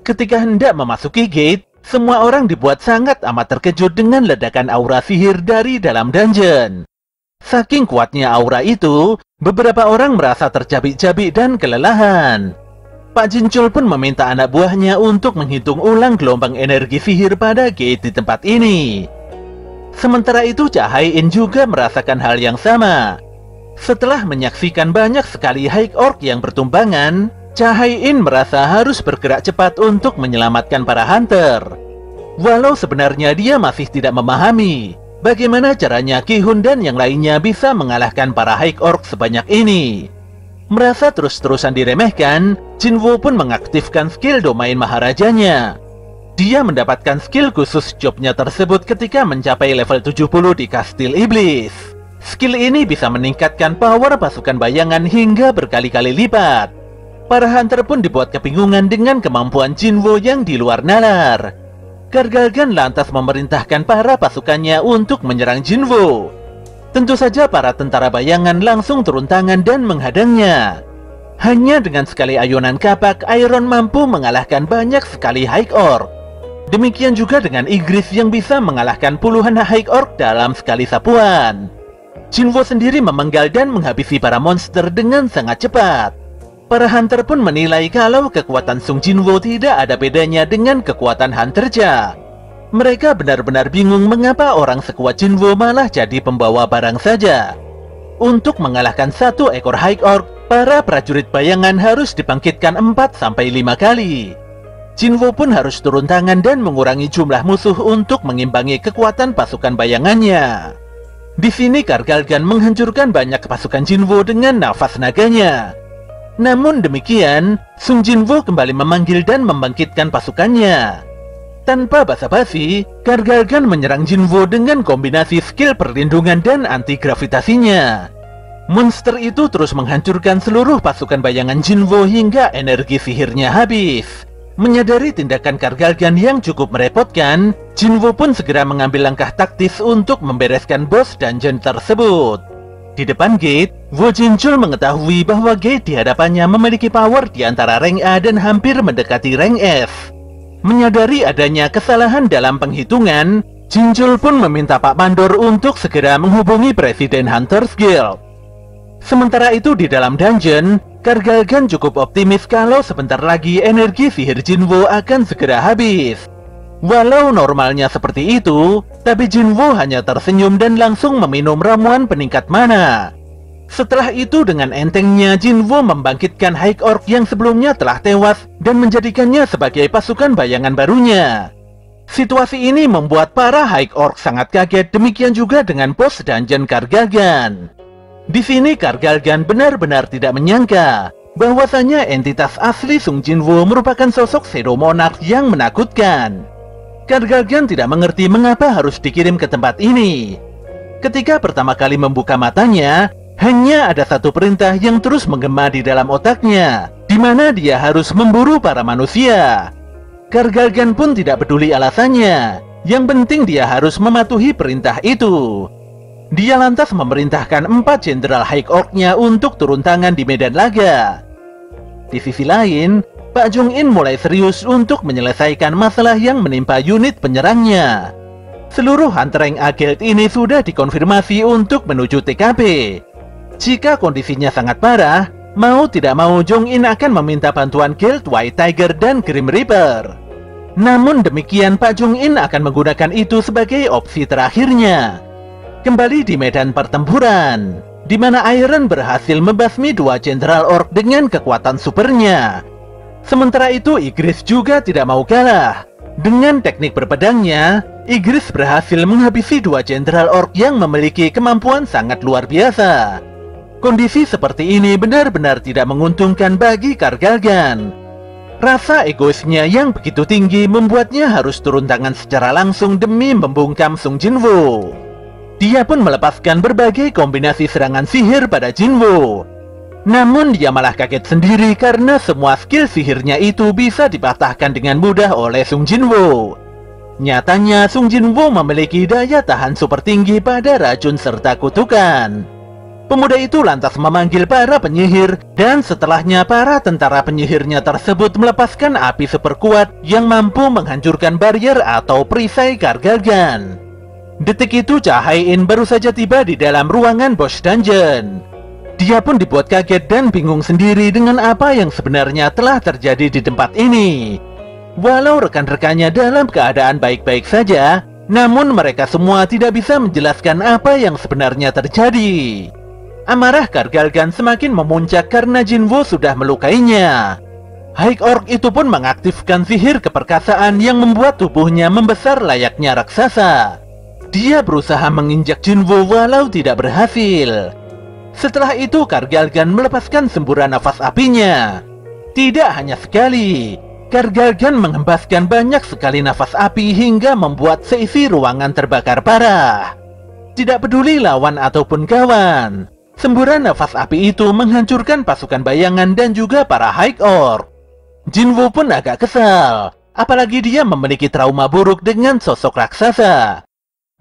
Ketika hendak memasuki gate, semua orang dibuat sangat amat terkejut dengan ledakan aura sihir dari dalam dungeon. Saking kuatnya aura itu, beberapa orang merasa tercabik-cabik dan kelelahan. Pak Jinchul pun meminta anak buahnya untuk menghitung ulang gelombang energi sihir pada gate di tempat ini. Sementara itu Cha Hai-in juga merasakan hal yang sama. Setelah menyaksikan banyak sekali High Orc yang bertumbangan, Cha Hai-in merasa harus bergerak cepat untuk menyelamatkan para hunter. Walau sebenarnya dia masih tidak memahami bagaimana caranya Ki-hun dan yang lainnya bisa mengalahkan para High Orc sebanyak ini. Merasa terus-terusan diremehkan, Jinwo pun mengaktifkan skill domain Maharajanya. Dia mendapatkan skill khusus jobnya tersebut ketika mencapai level 70 di Kastil Iblis. Skill ini bisa meningkatkan power pasukan bayangan hingga berkali-kali lipat. Para hunter pun dibuat kebingungan dengan kemampuan Jinwo yang di luar nalar. Kargalgan lantas memerintahkan para pasukannya untuk menyerang Jinwo. Tentu saja para tentara bayangan langsung turun tangan dan menghadangnya. Hanya dengan sekali ayunan kapak, Iron mampu mengalahkan banyak sekali High Orc. Demikian juga dengan Igris yang bisa mengalahkan puluhan High Orc dalam sekali sapuan. Jinwo sendiri memenggal dan menghabisi para monster dengan sangat cepat. Para hunter pun menilai kalau kekuatan Sung Jinwo tidak ada bedanya dengan kekuatan Hunter Cha. Mereka benar-benar bingung mengapa orang sekuat Jinwo malah jadi pembawa barang saja. Untuk mengalahkan satu ekor High Orc, para prajurit bayangan harus dibangkitkan 4-5 kali. Jinwo pun harus turun tangan dan mengurangi jumlah musuh untuk mengimbangi kekuatan pasukan bayangannya. Di sini Kargalgan menghancurkan banyak pasukan Jinwo dengan nafas naganya. Namun demikian, Sung Jinwo kembali memanggil dan membangkitkan pasukannya. Tanpa basa-basi, Kargalgan menyerang Jinwo dengan kombinasi skill perlindungan dan anti-gravitasinya. Monster itu terus menghancurkan seluruh pasukan bayangan Jinwo hingga energi sihirnya habis. Menyadari tindakan Kargalgan yang cukup merepotkan, Jinwo pun segera mengambil langkah taktis untuk membereskan bos dungeon tersebut. Di depan gate, Wo Jinchul mengetahui bahwa gate di hadapannya memiliki power di antara rank A dan hampir mendekati rank F. Menyadari adanya kesalahan dalam penghitungan, Jinchul pun meminta Pak Mandor untuk segera menghubungi Presiden Hunters Guild. Sementara itu di dalam dungeon, Kargalgan cukup optimis kalau sebentar lagi energi sihir Jinwo akan segera habis. Walau normalnya seperti itu, Tapi Jinwoo hanya tersenyum dan langsung meminum ramuan peningkat mana. Setelah itu dengan entengnya Jinwoo membangkitkan High Orc yang sebelumnya telah tewas dan menjadikannya sebagai pasukan bayangan barunya. Situasi ini membuat para High Orc sangat kaget, demikian juga dengan bos dungeon Kargalgan. Di sini Kargalgan benar-benar tidak menyangka bahwasanya entitas asli Sung Jinwoo merupakan sosok Shadow Monarch yang menakutkan. Kargalgan tidak mengerti mengapa harus dikirim ke tempat ini. Ketika pertama kali membuka matanya, hanya ada satu perintah yang terus menggema di dalam otaknya, di mana dia harus memburu para manusia. Kargalgan pun tidak peduli alasannya, yang penting dia harus mematuhi perintah itu. Dia lantas memerintahkan 4 jenderal High Orc-nya untuk turun tangan di medan laga. Di sisi lain, Pak Jong-in mulai serius untuk menyelesaikan masalah yang menimpa unit penyerangnya. Seluruh Hunter Rank A Guild ini sudah dikonfirmasi untuk menuju TKP. Jika kondisinya sangat parah, mau tidak mau Jong-in akan meminta bantuan Guild White Tiger dan Grim Reaper. Namun demikian Pak Jong-in akan menggunakan itu sebagai opsi terakhirnya. Kembali di medan pertempuran, di mana Iron berhasil membasmi 2 jenderal Orc dengan kekuatan supernya. Sementara itu Ygritte juga tidak mau kalah. Dengan teknik berpedangnya, Ygritte berhasil menghabisi 2 jenderal Orc yang memiliki kemampuan sangat luar biasa. Kondisi seperti ini benar-benar tidak menguntungkan bagi Kargalgan. Rasa egoisnya yang begitu tinggi membuatnya harus turun tangan secara langsung demi membungkam Sung Jinwoo. Dia pun melepaskan berbagai kombinasi serangan sihir pada Jinwoo. Namun dia malah kaget sendiri karena semua skill sihirnya itu bisa dipatahkan dengan mudah oleh Sung Jinwoo. Nyatanya Sung Jinwoo memiliki daya tahan super tinggi pada racun serta kutukan. Pemuda itu lantas memanggil para penyihir, dan setelahnya para tentara penyihirnya tersebut melepaskan api super kuat yang mampu menghancurkan barrier atau perisai Kargalgan. Detik itu Cha Hae-in baru saja tiba di dalam ruangan bos dungeon. Dia pun dibuat kaget dan bingung sendiri dengan apa yang sebenarnya telah terjadi di tempat ini. Walau rekan-rekannya dalam keadaan baik-baik saja, namun mereka semua tidak bisa menjelaskan apa yang sebenarnya terjadi. Amarah Kargalgan semakin memuncak karena Jinwoo sudah melukainya. High Orc itu pun mengaktifkan sihir keperkasaan yang membuat tubuhnya membesar layaknya raksasa. Dia berusaha menginjak Jinwoo walau tidak berhasil. Setelah itu Kargalgan melepaskan semburan nafas apinya. Tidak hanya sekali, Kargalgan menghembaskan banyak sekali nafas api hingga membuat seisi ruangan terbakar parah. Tidak peduli lawan ataupun kawan, semburan nafas api itu menghancurkan pasukan bayangan dan juga para High Orc. Jinwoo pun agak kesal, apalagi dia memiliki trauma buruk dengan sosok raksasa.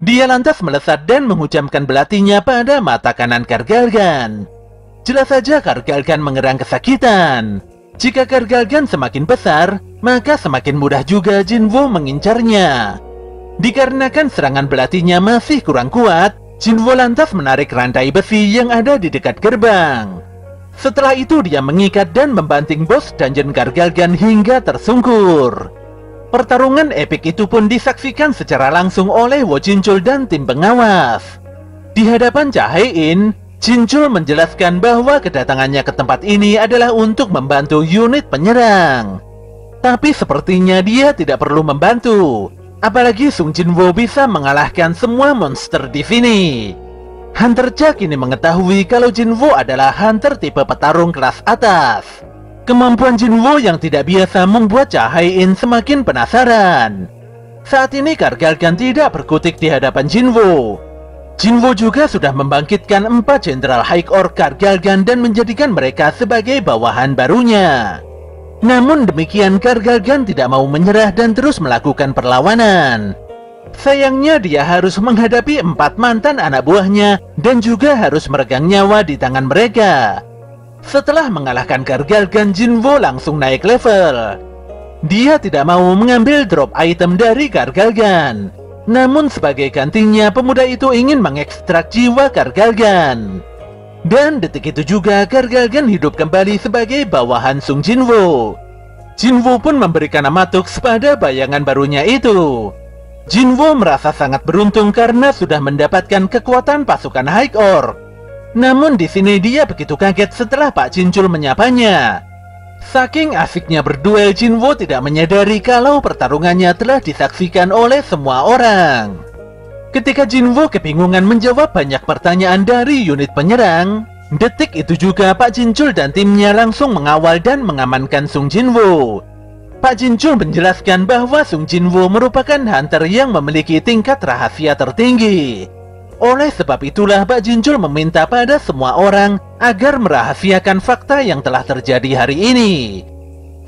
Dia lantas melesat dan menghujamkan belatinya pada mata kanan Kargalgan. Jelas saja Kargalgan mengerang kesakitan. Jika Kargalgan semakin besar, maka semakin mudah juga Jinwoo mengincarnya. Dikarenakan serangan belatinya masih kurang kuat, Jinwoo lantas menarik rantai besi yang ada di dekat gerbang. Setelah itu dia mengikat dan membanting bos dungeon Kargalgan hingga tersungkur. Pertarungan epik itu pun disaksikan secara langsung oleh Wo Jinchul dan tim pengawas. Di hadapan Cha Hae-in, Jinchul menjelaskan bahwa kedatangannya ke tempat ini adalah untuk membantu unit penyerang. Tapi sepertinya dia tidak perlu membantu, apalagi Sung Jinwoo bisa mengalahkan semua monster di sini. Hunter Cha kini mengetahui kalau Jinwoo adalah hunter tipe petarung kelas atas. Kemampuan Jinwoo yang tidak biasa membuat Cha Hae-in semakin penasaran. Saat ini Kargalgan tidak berkutik di hadapan Jinwoo. Jinwoo juga sudah membangkitkan 4 jenderal High Orc Kargalgan dan menjadikan mereka sebagai bawahan barunya. Namun demikian Kargalgan tidak mau menyerah dan terus melakukan perlawanan. Sayangnya dia harus menghadapi 4 mantan anak buahnya dan juga harus meregang nyawa di tangan mereka. Setelah mengalahkan Kargalgan, Jinwoo langsung naik level. Dia tidak mau mengambil drop item dari Kargalgan. Namun sebagai gantinya, pemuda itu ingin mengekstrak jiwa Kargalgan. Dan detik itu juga Kargalgan hidup kembali sebagai bawahan Sung Jinwoo. Jinwoo pun memberikan nama Tux pada bayangan barunya itu. Jinwo merasa sangat beruntung karena sudah mendapatkan kekuatan pasukan High Orc. Namun di sini dia begitu kaget setelah Pak Jinchul menyapanya. Saking asiknya berduel, Jinwo tidak menyadari kalau pertarungannya telah disaksikan oleh semua orang. Ketika Jinwo kebingungan menjawab banyak pertanyaan dari unit penyerang, detik itu juga Pak Jinchul dan timnya langsung mengawal dan mengamankan Sung Jinwo. Pak Jinchul menjelaskan bahwa Sung Jinwo merupakan hunter yang memiliki tingkat rahasia tertinggi. Oleh sebab itulah Pak Jinchul meminta pada semua orang agar merahasiakan fakta yang telah terjadi hari ini.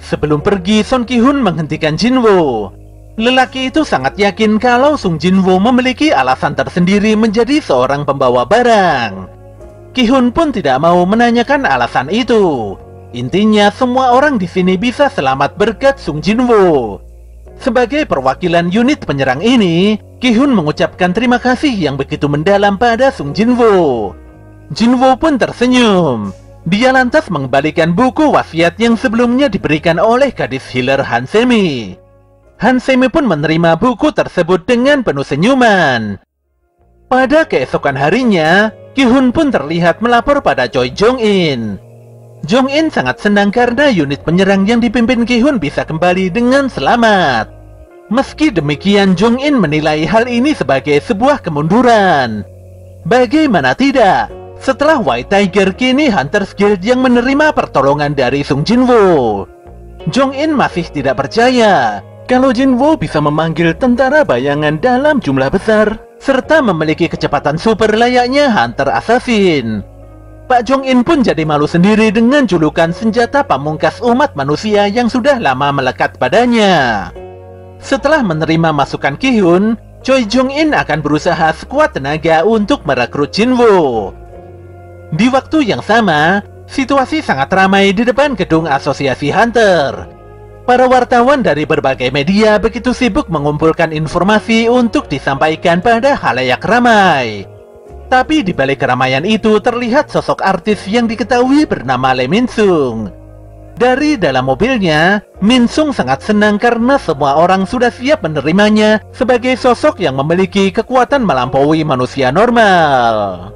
Sebelum pergi, Son Ki-hun menghentikan Jinwo. Lelaki itu sangat yakin kalau Sung Jinwo memiliki alasan tersendiri menjadi seorang pembawa barang. Ki-hun pun tidak mau menanyakan alasan itu. Intinya semua orang di sini bisa selamat berkat Sung Jinwo. Sebagai perwakilan unit penyerang ini, Ki-hun mengucapkan terima kasih yang begitu mendalam pada Sung Jinwo. Jinwo pun tersenyum. Dia lantas mengembalikan buku wasiat yang sebelumnya diberikan oleh gadis healer Han Semi. Han Semi pun menerima buku tersebut dengan penuh senyuman. Pada keesokan harinya, Ki-hun pun terlihat melapor pada Choi Jong-in. Jong-in sangat senang karena unit penyerang yang dipimpin Ki-hun bisa kembali dengan selamat. Meski demikian, Jong-in menilai hal ini sebagai sebuah kemunduran. Bagaimana tidak, setelah White Tiger kini Hunters Guild yang menerima pertolongan dari Sung Jinwo. Jong-in masih tidak percaya kalau Jinwo bisa memanggil tentara bayangan dalam jumlah besar, serta memiliki kecepatan super layaknya Hunter Assassin. Pak Jong-in pun jadi malu sendiri dengan julukan senjata pamungkas umat manusia yang sudah lama melekat padanya. Setelah menerima masukan Ki-hun, Choi Jong-in akan berusaha sekuat tenaga untuk merekrut Jinwo. Di waktu yang sama, situasi sangat ramai di depan gedung Asosiasi Hunter. Para wartawan dari berbagai media begitu sibuk mengumpulkan informasi untuk disampaikan pada khalayak ramai. Tapi di balik keramaian itu terlihat sosok artis yang diketahui bernama Lee Min-sung. Dari dalam mobilnya, Min-sung sangat senang karena semua orang sudah siap menerimanya sebagai sosok yang memiliki kekuatan melampaui manusia normal.